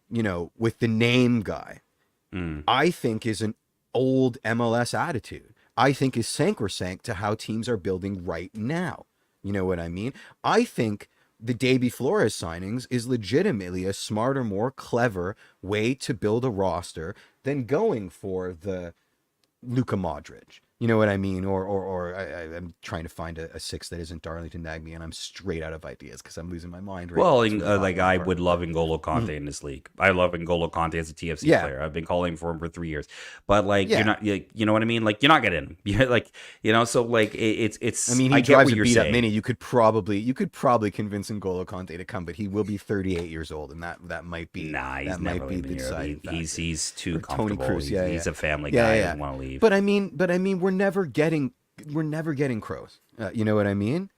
with the name guy, I think is an old MLS attitude. I think is sacrosanct to how teams are building right now. You know what I mean? I think the Davy Flores signings is legitimately a smarter, more clever way to build a roster than going for the Luka Modric. You know what I mean? Or I'm trying to find a six that isn't Darlington Nagbe, and I'm straight out of ideas because I'm losing my mind. Right now. I would love N'Golo Kante in this league. I love N'Golo Kante as a TFC player. I've been calling for him for 3 years. But you're not, you know what I mean? Like you're not getting him. You're so like it's. I mean, he drives a beat up Mini. You could probably convince N'Golo Kante to come, but he will be 38 years old, and that might be. Nah, he's never leaving Europe. He's too comfortable. Tony Cruz, he's a family guy. He doesn't want to leave. But I mean, we're never getting Kroos. You know what I mean?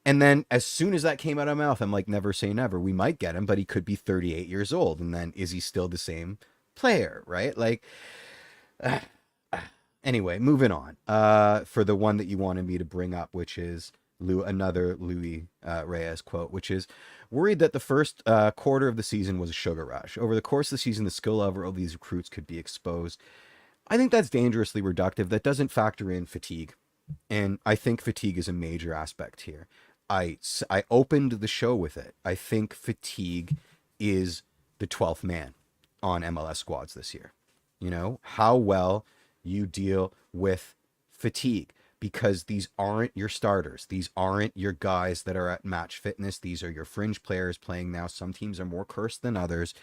And then as soon as that came out of my mouth, I'm like, never say never. We might get him, but he could be 38 years old. And then is he still the same player, right? Like, anyway, moving on. For the one that you wanted me to bring up, which is another Luis Reyes quote, which is, worried that the first quarter of the season was a sugar rush. Over the course of the season, the skill level of these recruits could be exposed. I think that's dangerously reductive. That doesn't factor in fatigue. And I think fatigue is a major aspect here. I opened the show with it. I think fatigue is the 12th man on MLS squads this year. How well you deal with fatigue, because these aren't your starters. These aren't your guys that are at match fitness. These are your fringe players playing now. Some teams are more cursed than others.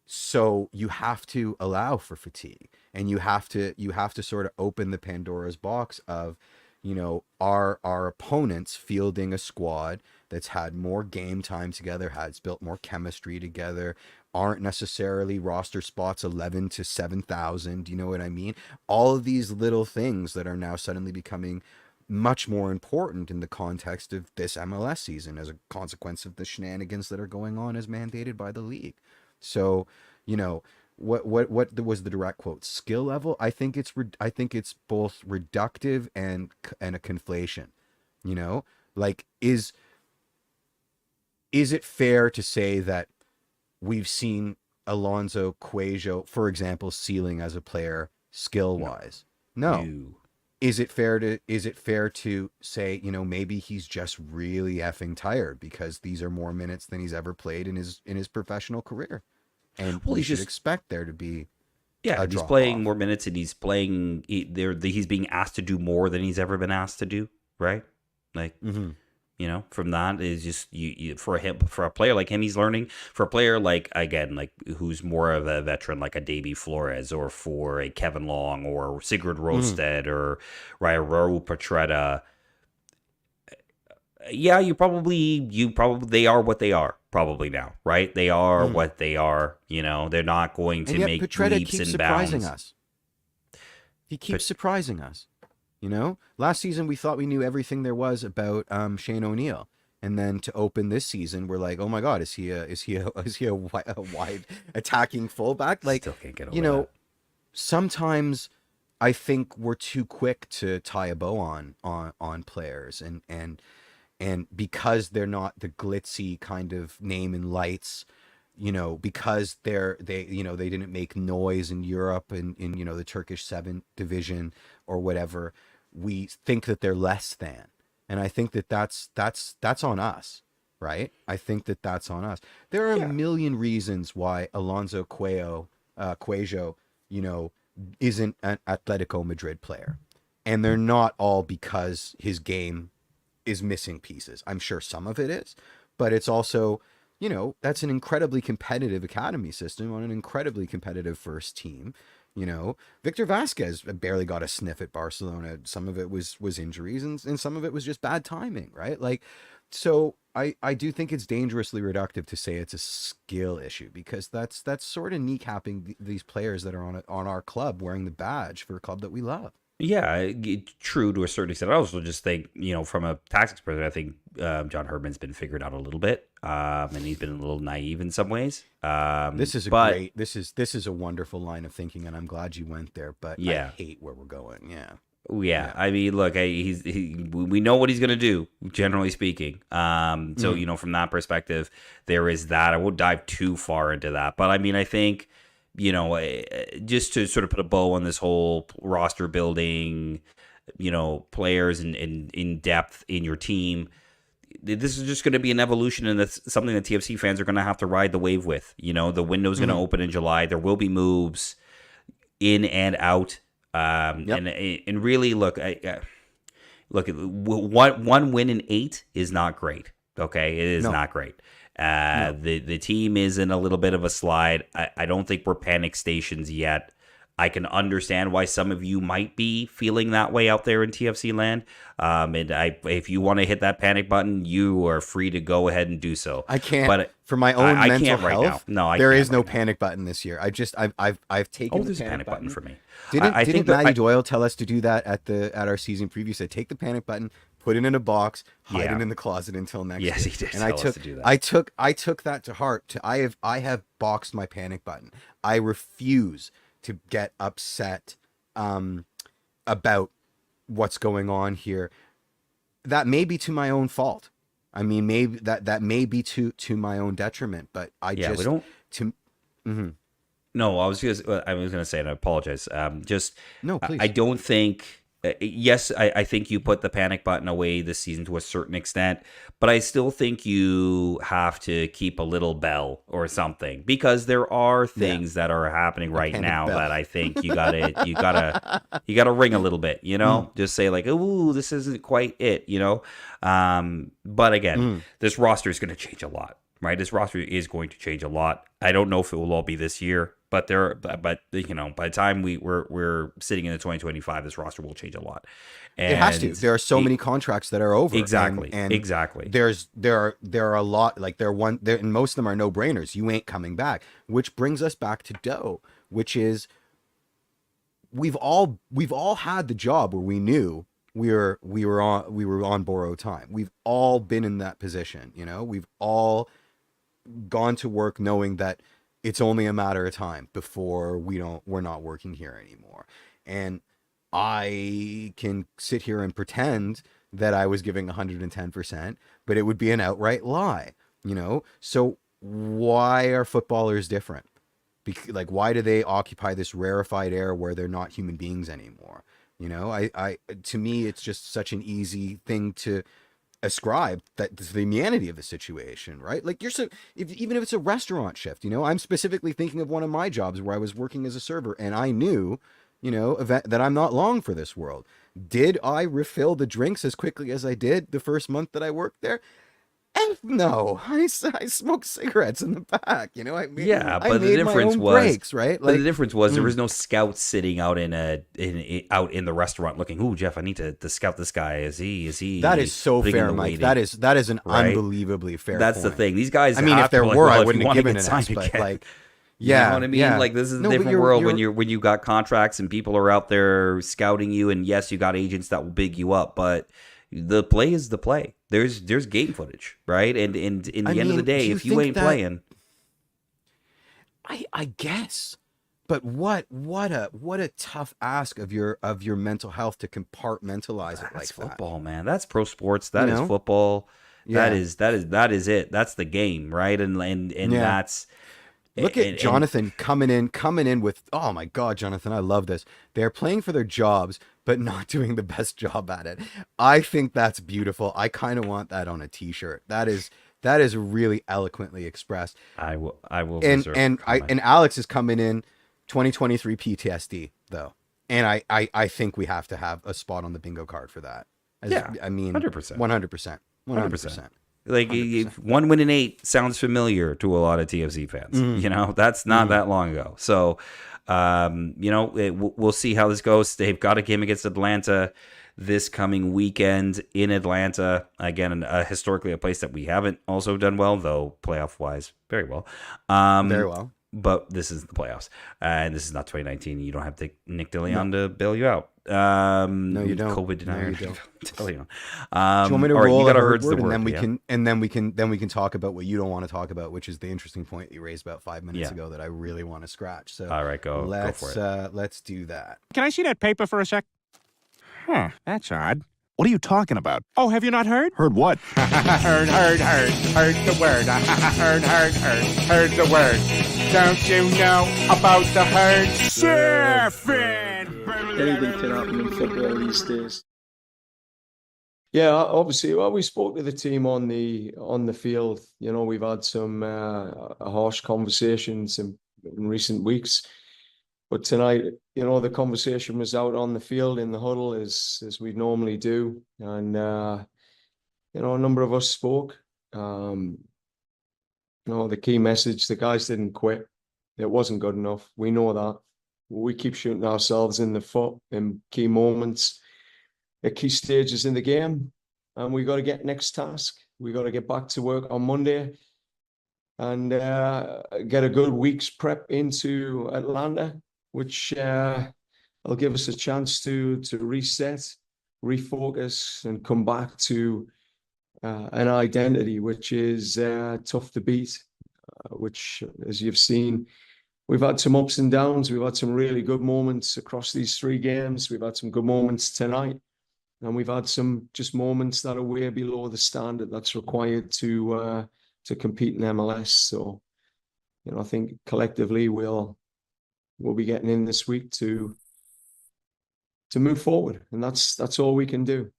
So you have to allow for fatigue, and you have to sort of open the Pandora's box of, our opponents fielding a squad that's had more game time together, has built more chemistry together, aren't necessarily roster spots 11 to 7,000. You know what I mean? All of these little things that are now suddenly becoming much more important in the context of this MLS season as a consequence of the shenanigans that are going on as mandated by the league. So, what was the direct quote? Skill level? I think it's both reductive and a conflation. Like is it fair to say that we've seen Alonso Cuejo, for example, ceiling as a player skill wise? No. Is it fair to say, maybe he's just really effing tired because these are more minutes than he's ever played in his professional career? And we should expect there to be he's playing more minutes, and he's playing he's being asked to do more than he's ever been asked to do, right? Like from that is just for a player like him, he's learning. For a player like who's more of a veteran, like a Davy Flores, or for a Kevin Long or Sigurd Rosted or Raul Petretta, you probably they are what they are. probably now, right? They are what they are. You know, they're not going to make leaps and bounds. Us. He keeps surprising us. You know, last season we thought we knew everything there was about Shane O'Neill, and then to open this season, we're like, oh my God, is he a wide attacking fullback? Like, still can't get over you know, that. Sometimes I think we're too quick to tie a bow on players, and because they're not the glitzy kind of name in lights, you know, because they didn't make noise in Europe and in you know the Turkish 7th division or whatever, we think that they're less than, and I think that that's on us, right? I think that that's on us. There are a million reasons why Alonso Cuejo, you know, isn't an Atletico Madrid player, and they're not all because his game is missing pieces. I'm sure some of it is, but it's also, you know, that's an incredibly competitive academy system on an incredibly competitive first team. You know, Victor Vasquez barely got a sniff at Barcelona. Some of it was injuries, and some of it was just bad timing, right? Like, so I do think it's dangerously reductive to say it's a skill issue, because that's sort of kneecapping these players that are on our club wearing the badge for a club that we love. Yeah, true to a certain extent. I also just think, you know, from a tactics perspective, I think John Herdman's been figured out a little bit, and he's been a little naive in some ways. This is a wonderful line of thinking, and I'm glad you went there. But I hate where we're going. Yeah. I mean, look, we know what he's going to do, generally speaking. So, you know, from that perspective, there is that. I won't dive too far into that. But, I mean, I think, you know, just to sort of put a bow on this whole roster building, you know, players and in depth in your team, this is just going to be an evolution, and that's something that TFC fans are going to have to ride the wave with. You know, the window's going to open in July. There will be moves in and out. And really, look, one win in 8 is not great. Okay, it is not great. The team is in a little bit of a slide. I don't think we're panic stations yet. I can understand why some of you might be feeling that way out there in TFC land. If you want to hit that panic button, you are free to go ahead and do so. I can't. But for my own mental health, there is no panic button this year. I've taken. There's a panic button for me. Didn't Matty Doyle tell us to do that at our season preview? He said, take the panic button, put it in a box, hide it in the closet until next year. Yes, he did. And I took that to heart. I have boxed my panic button. I refuse to get upset about what's going on here. That may be to my own fault. I mean, maybe that may be to my own detriment. But No, I was gonna say, and I apologize. No, please. I don't think. Yes, I think you put the panic button away this season to a certain extent, but I still think you have to keep a little bell or something, because there are things that are happening right now that I think you gotta ring a little bit, you know, just say like, ooh, this isn't quite it, you know. But again, this roster is going to change a lot, right? This roster is going to change a lot. I don't know if it will all be this year. But you know, by the time we're sitting in the 2025, this roster will change a lot. And it has to. There are so many contracts that are over. Exactly. And exactly. There are a lot, like and most of them are no brainers. You ain't coming back. Which brings us back to Doe, which is we've all had the job where we knew we were on borrowed time. We've all been in that position. You know, we've all gone to work knowing that it's only a matter of time before we're not working here anymore. And I can sit here and pretend that I was giving 110%, but it would be an outright lie, you know? So why are footballers different? Like, why do they occupy this rarefied air where they're not human beings anymore? You know, to me, it's just such an easy thing to ascribe that the humanity of the situation, right? Like even if it's a restaurant shift, you know, I'm specifically thinking of one of my jobs where I was working as a server, and I knew, you know, that I'm not long for this world. Did I refill the drinks as quickly as I did the first month that I worked there? no. I smoke cigarettes in the back. You know, I made but the difference was breaks, right? Like, but the difference was there was no scout sitting out out in the restaurant looking. Ooh, Jeff, I need to scout this guy. Is he? That is so fair, Mike. That is an unbelievably fair. That's point. the thing. These guys. I mean, if there were, I wouldn't have given an S. But like, yeah, you know what I mean? Yeah. Like, this is a different world when you got contracts and people are out there scouting you, and yes, you got agents that will big you up, but the play is the play. There's game footage, right? And in the end of the day, if you ain't playing, I guess. But what a tough ask of your mental health to compartmentalize it like that. That's football, man. That's pro sports. That is football. Yeah. That is it. That's the game, right? And that's. Look at Jonathan coming in with, oh my God, Jonathan, I love this. They're playing for their jobs, but not doing the best job at it. I think that's beautiful. I kind of want that on a t-shirt. That is really eloquently expressed. I will. And Alex is coming in 2023 PTSD though. And I think we have to have a spot on the bingo card for that. I mean, 100%. 100%. Like, 1 win in 8 sounds familiar to a lot of TFC fans. You know, that's not that long ago. So, you know, we'll see how this goes. They've got a game against Atlanta this coming weekend in Atlanta. Again, historically a place that we haven't also done well, though playoff-wise, very well. Very well. But this is the playoffs, and this is not 2019. You don't have to Nick DeLeon to bail you out. No, you don't. COVID denier. No, you don't. DeLeon. Do you want me to roll you got a Hurts word, the word, and then we can talk about what you don't want to talk about, which is the interesting point you raised about 5 minutes ago that I really want to scratch. So all right, go for it. Let's do that. Can I see that paper for a sec? Huh, that's odd. What are you talking about? Oh, have you not heard? Heard what? heard the word. heard the word. Don't you know about the herd? Surfing! Anything can happen in football these days. Yeah, obviously, well, we spoke to the team on the field. You know, we've had some harsh conversations in recent weeks. But tonight, you know, the conversation was out on the field in the huddle as we normally do. And, you know, a number of us spoke. You know, the key message, the guys didn't quit. It wasn't good enough. We know that. We keep shooting ourselves in the foot in key moments, at key stages in the game. And we got to get next task. We got to get back to work on Monday and get a good week's prep into Atlanta, which will give us a chance to reset, refocus, and come back to an identity which is tough to beat, which, as you've seen, we've had some ups and downs. We've had some really good moments across these 3 games. We've had some good moments tonight, and we've had some just moments that are way below the standard that's required to compete in MLS. So, you know, I think collectively we'll be getting in this week to move forward, and that's all we can do.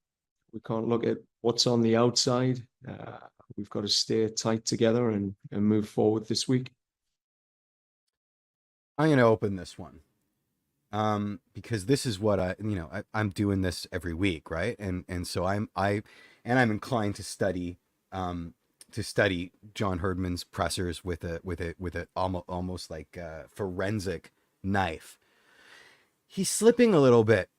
We can't look at what's on the outside. We've got to stay tight together and move forward this week. I'm going to open this one because this is what I'm doing this every week, right? And so I'm inclined to study John Herdman's pressers with a almost like a forensic knife. He's slipping a little bit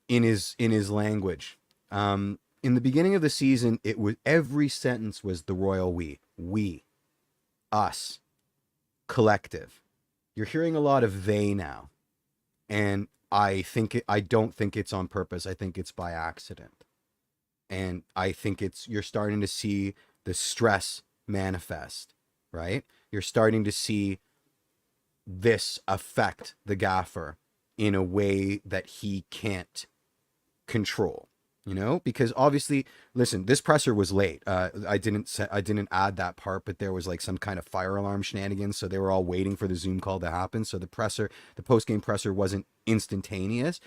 in his language. In the beginning of the season, it was every sentence was the royal we, us, collective. You're hearing a lot of they now, and I don't think it's on purpose. I think it's by accident, and I think you're starting to see the stress manifest, right? You're starting to see this affect the gaffer in a way that he can't control, you know, because obviously, listen, this presser was late. I didn't add that part, but there was like some kind of fire alarm shenanigans. So they were all waiting for the Zoom call to happen. So the post-game presser wasn't instantaneous.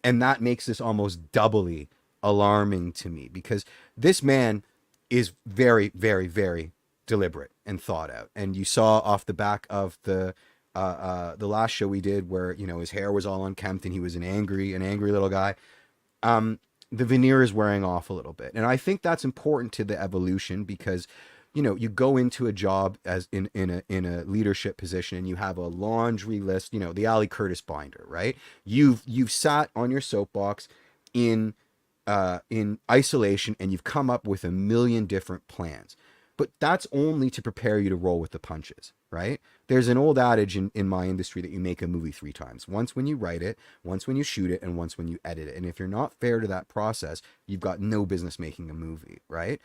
And that makes this almost doubly alarming to me because this man is very, very, very deliberate and thought out. And you saw off the back of the last show we did where, you know, his hair was all unkempt and he was an angry little guy. The veneer is wearing off a little bit. And I think that's important to the evolution because you go into a job as in a leadership position, and you have a laundry list, the Ali Curtis binder, right? You've sat on your soapbox in isolation, and you've come up with a million different plans. But that's only to prepare you to roll with the punches, right? There's an old adage in my industry that you make a movie 3 times. Once when you write it, once when you shoot it, and once when you edit it. And if you're not fair to that process, you've got no business making a movie, right?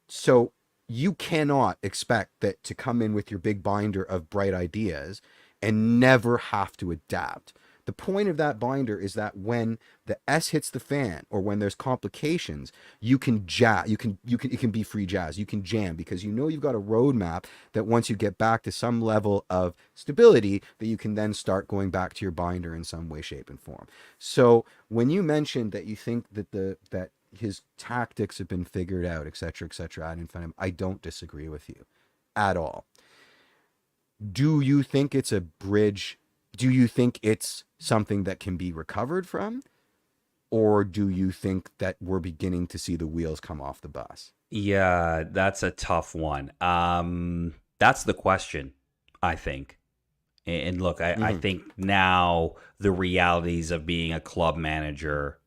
So you cannot expect that to come in with your big binder of bright ideas and never have to adapt. The point of that binder is that when the S hits the fan, or when there's complications, you can it can be free jazz. You can jam, because you've got a roadmap that once you get back to some level of stability, that you can then start going back to your binder in some way, shape, and form. So when you mentioned that you think that that his tactics have been figured out, etc., ad infinitum, I don't disagree with you at all. Do you think it's a bridge? Do you think it's something that can be recovered from? Or do you think that we're beginning to see the wheels come off the bus? Yeah, that's a tough one. That's the question, I think. And look, I think now the realities of being a club manager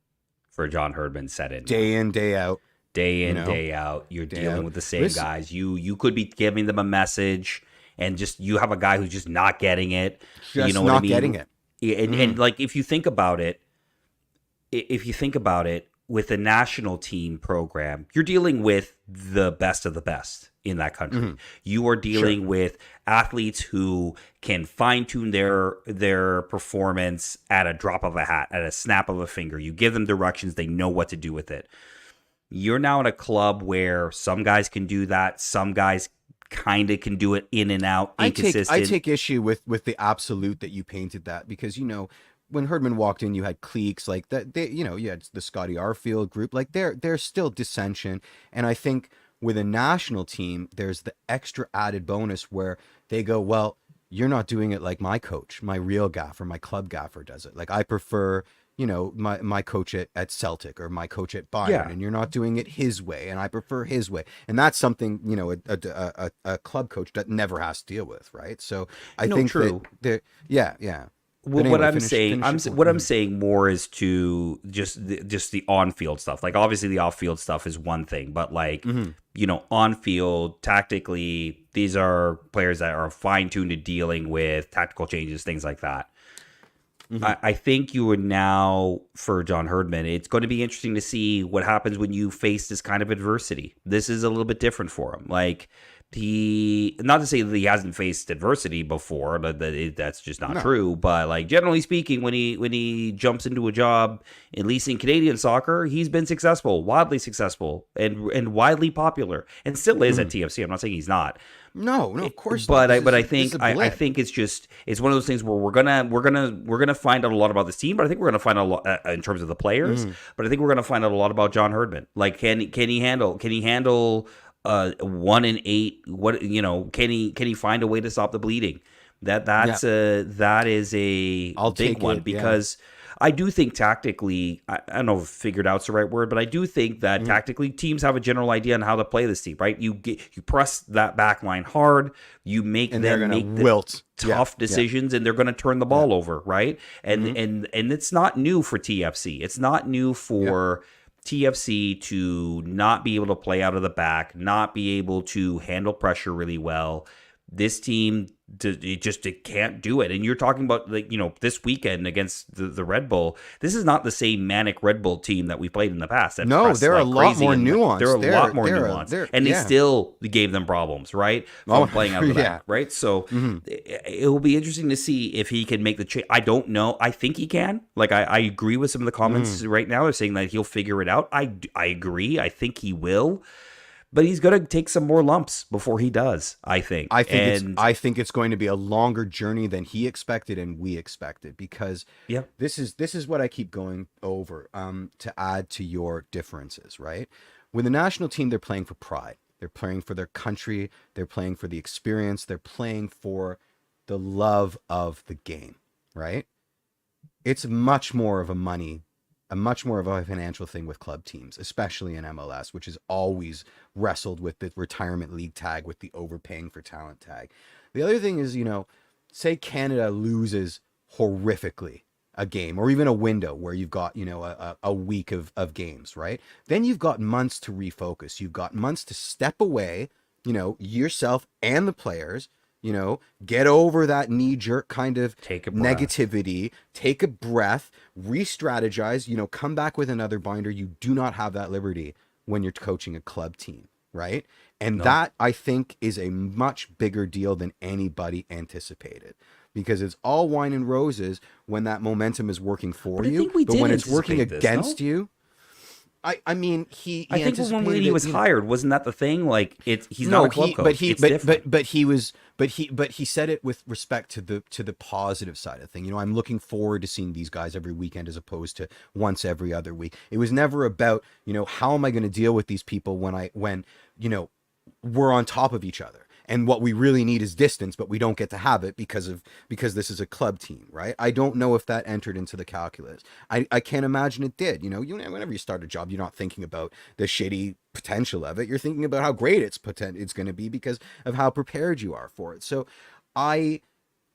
for John Herdman set in. Day in, day out. Day in, day out. You're dealing with the same guys. You could be giving them a message, and just you have a guy who's just not getting it. Just not getting it. And like if you think about it, with the national team program, you're dealing with the best of the best in that country. You are dealing with athletes who can fine-tune their performance at a drop of a hat, at a snap of a finger. You give them directions, they know what to do with it. You're now in a club where some guys can do that, some guys kind of can do it in and out, inconsistent. I take issue with the absolute that you painted that, because when Herdman walked in, you had cliques like that. You had the Scotty Arfield group. Like there's still dissension, and I think with a national team, there's the extra added bonus where they go, well, you're not doing it like my coach, my real gaffer, my club gaffer does it. Like I prefer, my coach at Celtic, or my coach at Bayern, and you're not doing it his way, and I prefer his way. And that's something, a club coach that never has to deal with, right? So I think true. Yeah. Well, anyway, what I'm saying more is to just the on-field stuff. Like obviously the off-field stuff is one thing, but like on-field tactically, these are players that are fine-tuned to dealing with tactical changes, things like that. I think you would now, for John Herdman, it's going to be interesting to see what happens when you face this kind of adversity. This is a little bit different for him. Like not to say that he hasn't faced adversity before, that's just not true. But like generally speaking, when he jumps into a job, at least in Canadian soccer, he's been successful, wildly successful, and widely popular, and still is at TFC. I'm not saying he's not. No, of course. But I think it's one of those things where we're gonna find out a lot about this team. But I think we're gonna find out a lot in terms of the players. But I think we're gonna find out a lot about John Herdman. Like can he handle 1 in 8? What can he find a way to stop the bleeding? That is a big one, because I do think tactically, I don't know if figured out's the right word, but I do think that tactically teams have a general idea on how to play this team, right? You press that back line hard, you make them make the tough decisions, and they're going to turn the ball over, right? And it's not new for TFC. It's not new for TFC to not be able to play out of the back, not be able to handle pressure really well. This team, it can't do it. And you're talking about this weekend against the Red Bull. This is not the same manic Red Bull team that we played in the past. No, they're a lot more nuanced. They're a lot more nuanced, and they still gave them problems, right? From playing out of the back, right? So it will be interesting to see if he can make the change. I don't know. I think he can. Like I agree with some of the comments right now. They're saying that he'll figure it out. I agree. I think he will. But he's going to take some more lumps before he does, I think. I think it's going to be a longer journey than he expected and we expected, because this is what I keep going over to add to your differences, right? With the national team, they're playing for pride. They're playing for their country. They're playing for the experience. They're playing for the love of the game, right? It's much more of a money much more of a financial thing with club teams, especially in MLS, which has always wrestled with the retirement league tag, with the overpaying for talent tag. The other thing is, say Canada loses horrifically a game, or even a window where you've got, a week of games, right? Then you've got months to refocus. You've got months to step away, yourself and the players, get over that knee-jerk kind of negativity, take a breath, re-strategize, come back with another binder. You do not have that liberty when you're coaching a club team, right? And that, I think, is a much bigger deal than anybody anticipated, because it's all wine and roses when that momentum is working for you, but when it's working against you, I mean, I think when he was hired, wasn't that the thing? Like, he's not a club coach. But he said it with respect to the positive side of thing. I'm looking forward to seeing these guys every weekend as opposed to once every other week. It was never about, how am I going to deal with these people when we're on top of each other. And what we really need is distance, but we don't get to have it because this is a club team, right? I don't know if that entered into the calculus. I can't imagine it did. Whenever you start a job, you're not thinking about the shitty potential of it. You're thinking about how great it's going to be because of how prepared you are for it. So I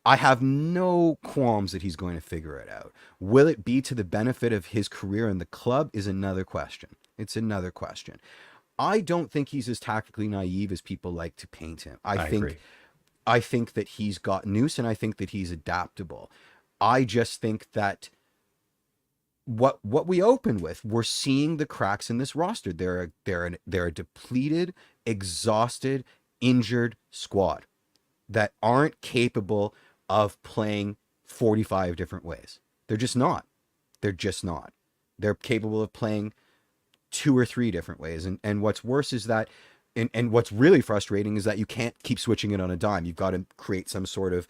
have no qualms that he's going to figure it out. Will it be to the benefit of his career in the club is another question. It's another question. I don't think he's as tactically naive as people like to paint him. I think that he's got nous, and I think that he's adaptable. I just think that what we open with, we're seeing the cracks in this roster. They're a depleted, exhausted, injured squad that aren't capable of playing 45 different ways. They're just not. They're capable of playing 2 or 3 different ways. And what's worse is that, and what's really frustrating is that you can't keep switching it on a dime. You've got to create some sort of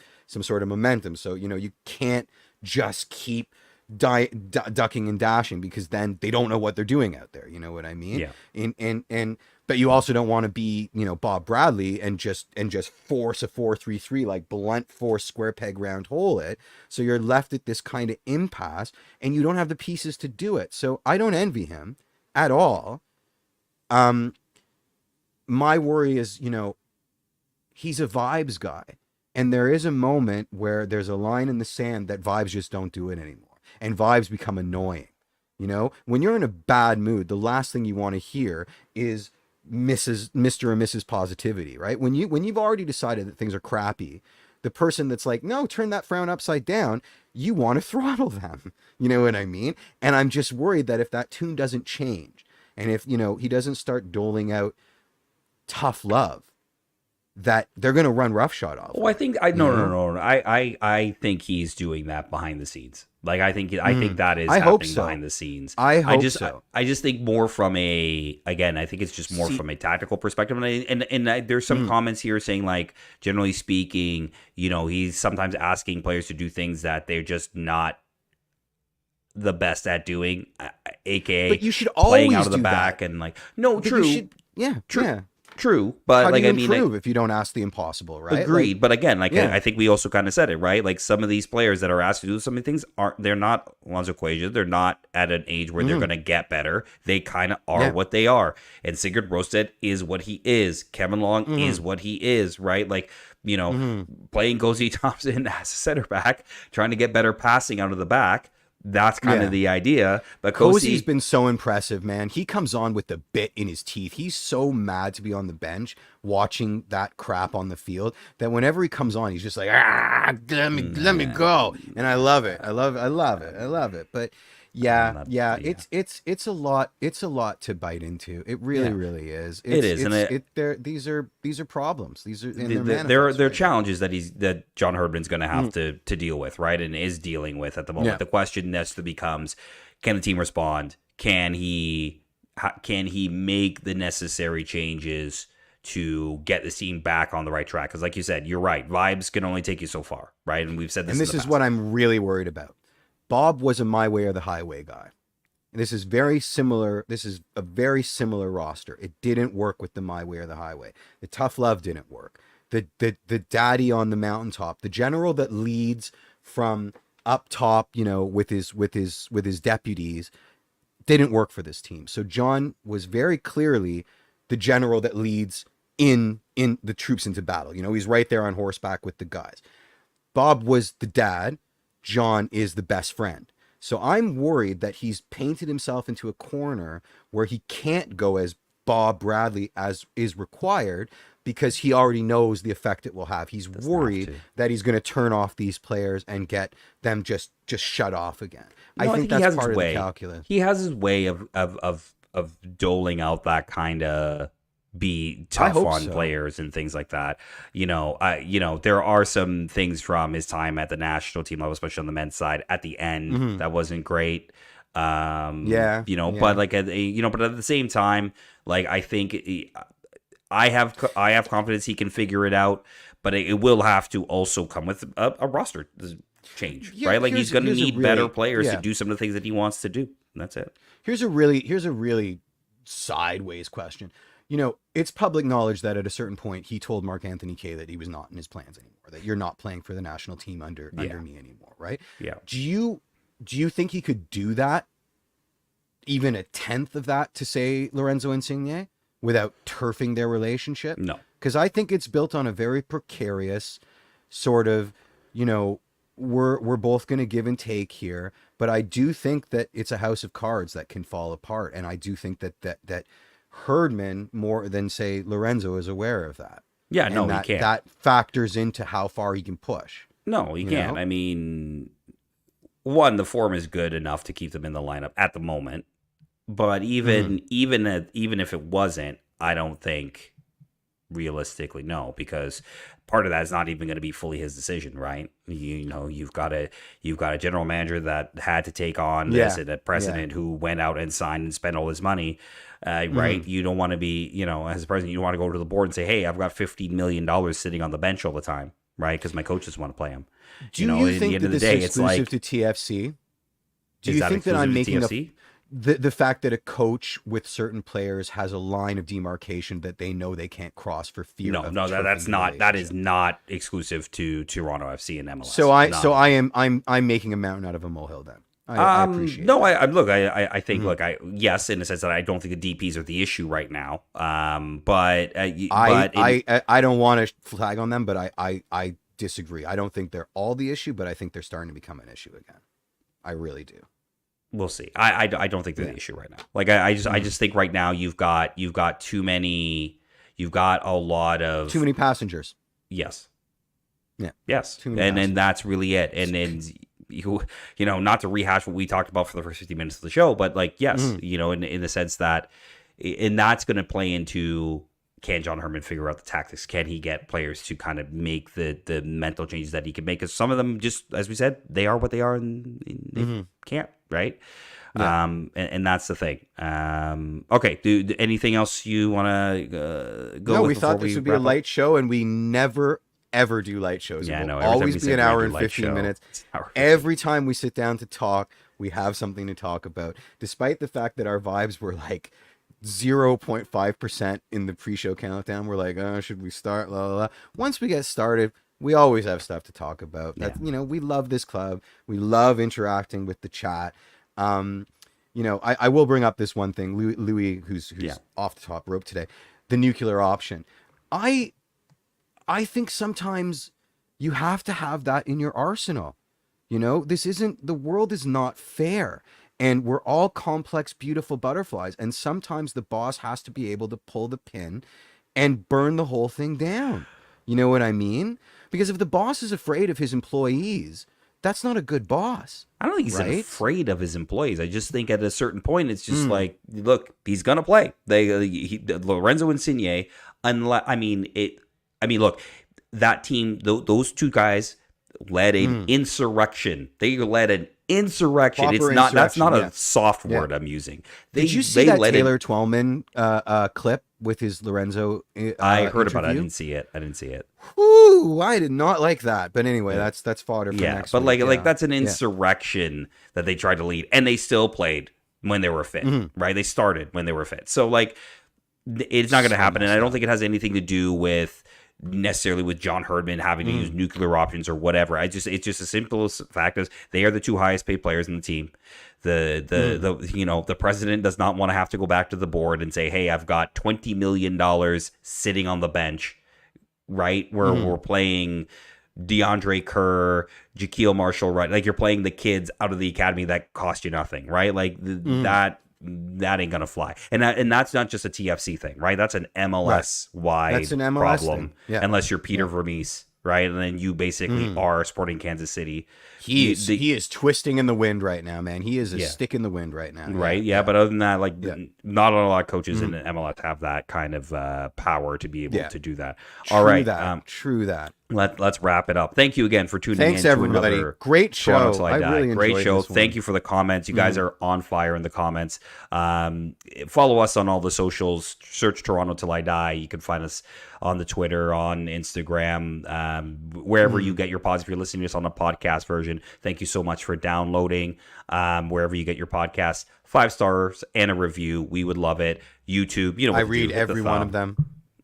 momentum. So, you can't just keep ducking and dashing, because then they don't know what they're doing out there. You know what I mean? Yeah. But you also don't want to be, Bob Bradley and just force a 4-3-3, like blunt force square peg round hole it. So you're left at this kind of impasse, and you don't have the pieces to do it. So I don't envy him at all. My worry is, he's a vibes guy, and there is a moment where there's a line in the sand that vibes just don't do it anymore, and vibes become annoying. When you're in a bad mood, the last thing you want to hear is Mr. or Mrs. Positivity, right? When you've already decided that things are crappy, the person that's like, no, turn that frown upside down, you want to throttle them. You know what I mean? And I'm just worried that if that tune doesn't change, and if, he doesn't start doling out tough love, that they're going to run roughshod off. Oh, I think no. I think he's doing that behind the scenes. Like, I think that is happening behind the scenes. I just think more from I think it's just more from a tactical perspective. And there's some comments here saying, like, generally speaking, he's sometimes asking players to do things that they're just not the best at doing, aka but you should playing always out of the do back that. And like, no, but true. True, but how like, do you improve if you don't ask the impossible, right? Agreed, but again, I think we also kind of said it, right? Like, some of these players that are asked to do some of the things they're not Alonzo Cuellar. They're not at an age where they're going to get better. They kind of are what they are. And Sigurd Rosted is what he is. Kevin Long is what he is, right? Like, playing Gozi Thompson as a center back, trying to get better passing out of the back. That's kind of the idea. But Cozy's been so impressive, man. He comes on with the bit in his teeth. He's so mad to be on the bench watching that crap on the field that whenever he comes on, he's just like, let me go. And I love it. I love it. But it's a lot. It's a lot to bite into. It really is. These are problems. These are there are challenges that John Herdman's going to have to deal with, right? And is dealing with at the moment. The question next becomes, can the team respond? Can he make the necessary changes to get the team back on the right track? Because, like you said, you're right. Vibes can only take you so far, right? And we've said this. And this is what I'm really worried about. Bob was a my way or the highway guy. And this is very similar. This is a very similar roster. It didn't work with the my way or the highway. The tough love didn't work. The daddy on the mountaintop, the general that leads from up top, with his deputies, didn't work for this team. So John was very clearly the general that leads in the troops into battle. He's right there on horseback with the guys. Bob was the dad. John is the best friend. So I'm worried that he's painted himself into a corner where he can't go as Bob Bradley as is required, because he already knows the effect it will have. He's worried that he's going to turn off these players and get them just shut off again. I think that's part of the calculus. He has his way of doling out that kind of be tough on players and things like that. There are some things from his time at the national team level, especially on the men's side at the end, that wasn't great. But like but at the same time, like I think I have confidence he can figure it out, but it will have to also come with a roster change, right? Like he's going to need better players to do some of the things that he wants to do. And that's it. Here's a really sideways question. It's public knowledge that at a certain point he told Mark Anthony Kaye that he was not in his plans anymore, that you're not playing for the national team under me anymore, right? Yeah. Do you think he could do that, even a tenth of that, to say Lorenzo Insigne, without turfing their relationship? No. Because I think it's built on a very precarious sort of, we're both going to give and take here. But I do think that it's a house of cards that can fall apart. And I do think that Herdman, more than, say, Lorenzo, is aware of that. Yeah, no, he can't. That factors into how far he can push. No, he can't. I mean, one, the form is good enough to keep them in the lineup at the moment. But even if it wasn't, I don't think realistically, no, because part of that is not even going to be fully his decision, right? You've got a general manager that had to take on this and a president who went out and signed and spent all his money, right? You don't want to be, as a president, you don't want to go to the board and say, hey, I've got $15 million sitting on the bench all the time, right? Because my coaches want to play him. Do you think that this is exclusive to TFC? Do you think that I'm making the fact that a coach with certain players has a line of demarcation that they know they can't cross for fear of that is not exclusive to Toronto FC and MLS. So I'm making a mountain out of a molehill then. I appreciate that. I think yes, in the sense that I don't think the DPs are the issue right now. But I don't want to flag on them, but I disagree. I don't think they're all the issue, but I think they're starting to become an issue again. I really do. We'll see. I don't think they're the issue right now. Like I just think right now you've got too many. You've got a lot of too many passengers. Yes. Yeah. Yes. And then that's really it. And then not to rehash what we talked about for the first 50 minutes of the show, but like yes, in the sense that, and that's going to play into, can John Herdman figure out the tactics? Can he get players to kind of make the mental changes that he can make? Because some of them, just as we said, they are what they are, and they can't, right? Yeah. And that's the thing. Okay, anything else you want to go? No, with we thought this would be a light show, and we never ever do light shows. Yeah, it will always be an hour and 15 minutes. Every time we sit down to talk, we have something to talk about, despite the fact that our vibes were like 0.5% in the pre-show countdown. We're like, oh, should we start? La, la, la. Once we get started, we always have stuff to talk about. That, we love this club. We love interacting with the chat. I will bring up this one thing, Louis, who's off the top rope today, the nuclear option. I think sometimes you have to have that in your arsenal. The world is not fair. And we're all complex, beautiful butterflies. And sometimes the boss has to be able to pull the pin and burn the whole thing down. You know what I mean? Because if the boss is afraid of his employees, that's not a good boss. I don't think he's afraid of his employees. I just think at a certain point, it's just like, look, he's going to play. Lorenzo Insigne, look, that team, those two guys led an insurrection. They led an insurrection. That's not a soft word I'm using. Did you see that Taylor Twellman clip with his Lorenzo I heard about it. I didn't see it. Ooh, I did not like that. But anyway, that's fodder for next week. But that's an insurrection that they tried to lead, and they still played when they were fit, right? They started when they were fit. So it's not going to happen, and I don't think it has anything to do with necessarily with John Herdman having to use nuclear options or whatever. It's just the simplest fact is they are the two highest paid players in the team. The president does not want to have to go back to the board and say, hey, I've got $20 million sitting on the bench, right? Where we're playing DeAndre Kerr, Jaquil Marshall, right? Like you're playing the kids out of the academy that cost you nothing, right? Like that ain't gonna fly. And that's not just a TFC thing, right? That's an MLS wide That's an MLS problem. thing. Yeah. Unless you're Peter Vermees, right? And then you basically are Sporting Kansas City. He is twisting in the wind right now, man. He is a stick in the wind right now. Right. Yeah. But other than that, like not a lot of coaches in MLS have that kind of power to be able to do that. All right. True that. Let's wrap it up. Thank you again for tuning in. Thanks, everybody. Great show. I really enjoyed Great show. this one. Thank you for the comments. You guys are on fire in the comments. Follow us on all the socials. Search Toronto Till I Die. You can find us on the Twitter, on Instagram, wherever you get your pods. If you're listening to us on the podcast version, thank you so much for downloading. Wherever you get your podcasts, 5 stars and a review. We would love it. YouTube, I read every one of them.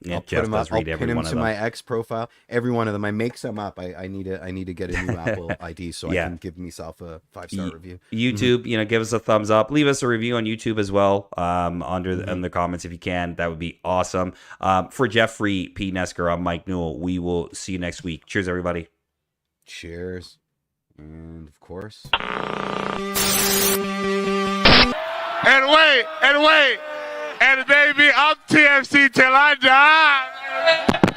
Yeah, I'll Jeff put them up. does read I'll every pin one them of to them. my X profile. Every one of them. I make some up. I need to get a new Apple ID so I can give myself a 5-star review. YouTube, give us a thumbs up. Leave us a review on YouTube as well. In the comments if you can. That would be awesome. For Jeffrey P. Nesker, I'm Mike Newell. We will see you next week. Cheers, everybody. Cheers. And of course. And wait. And baby, I'm TFC till I die.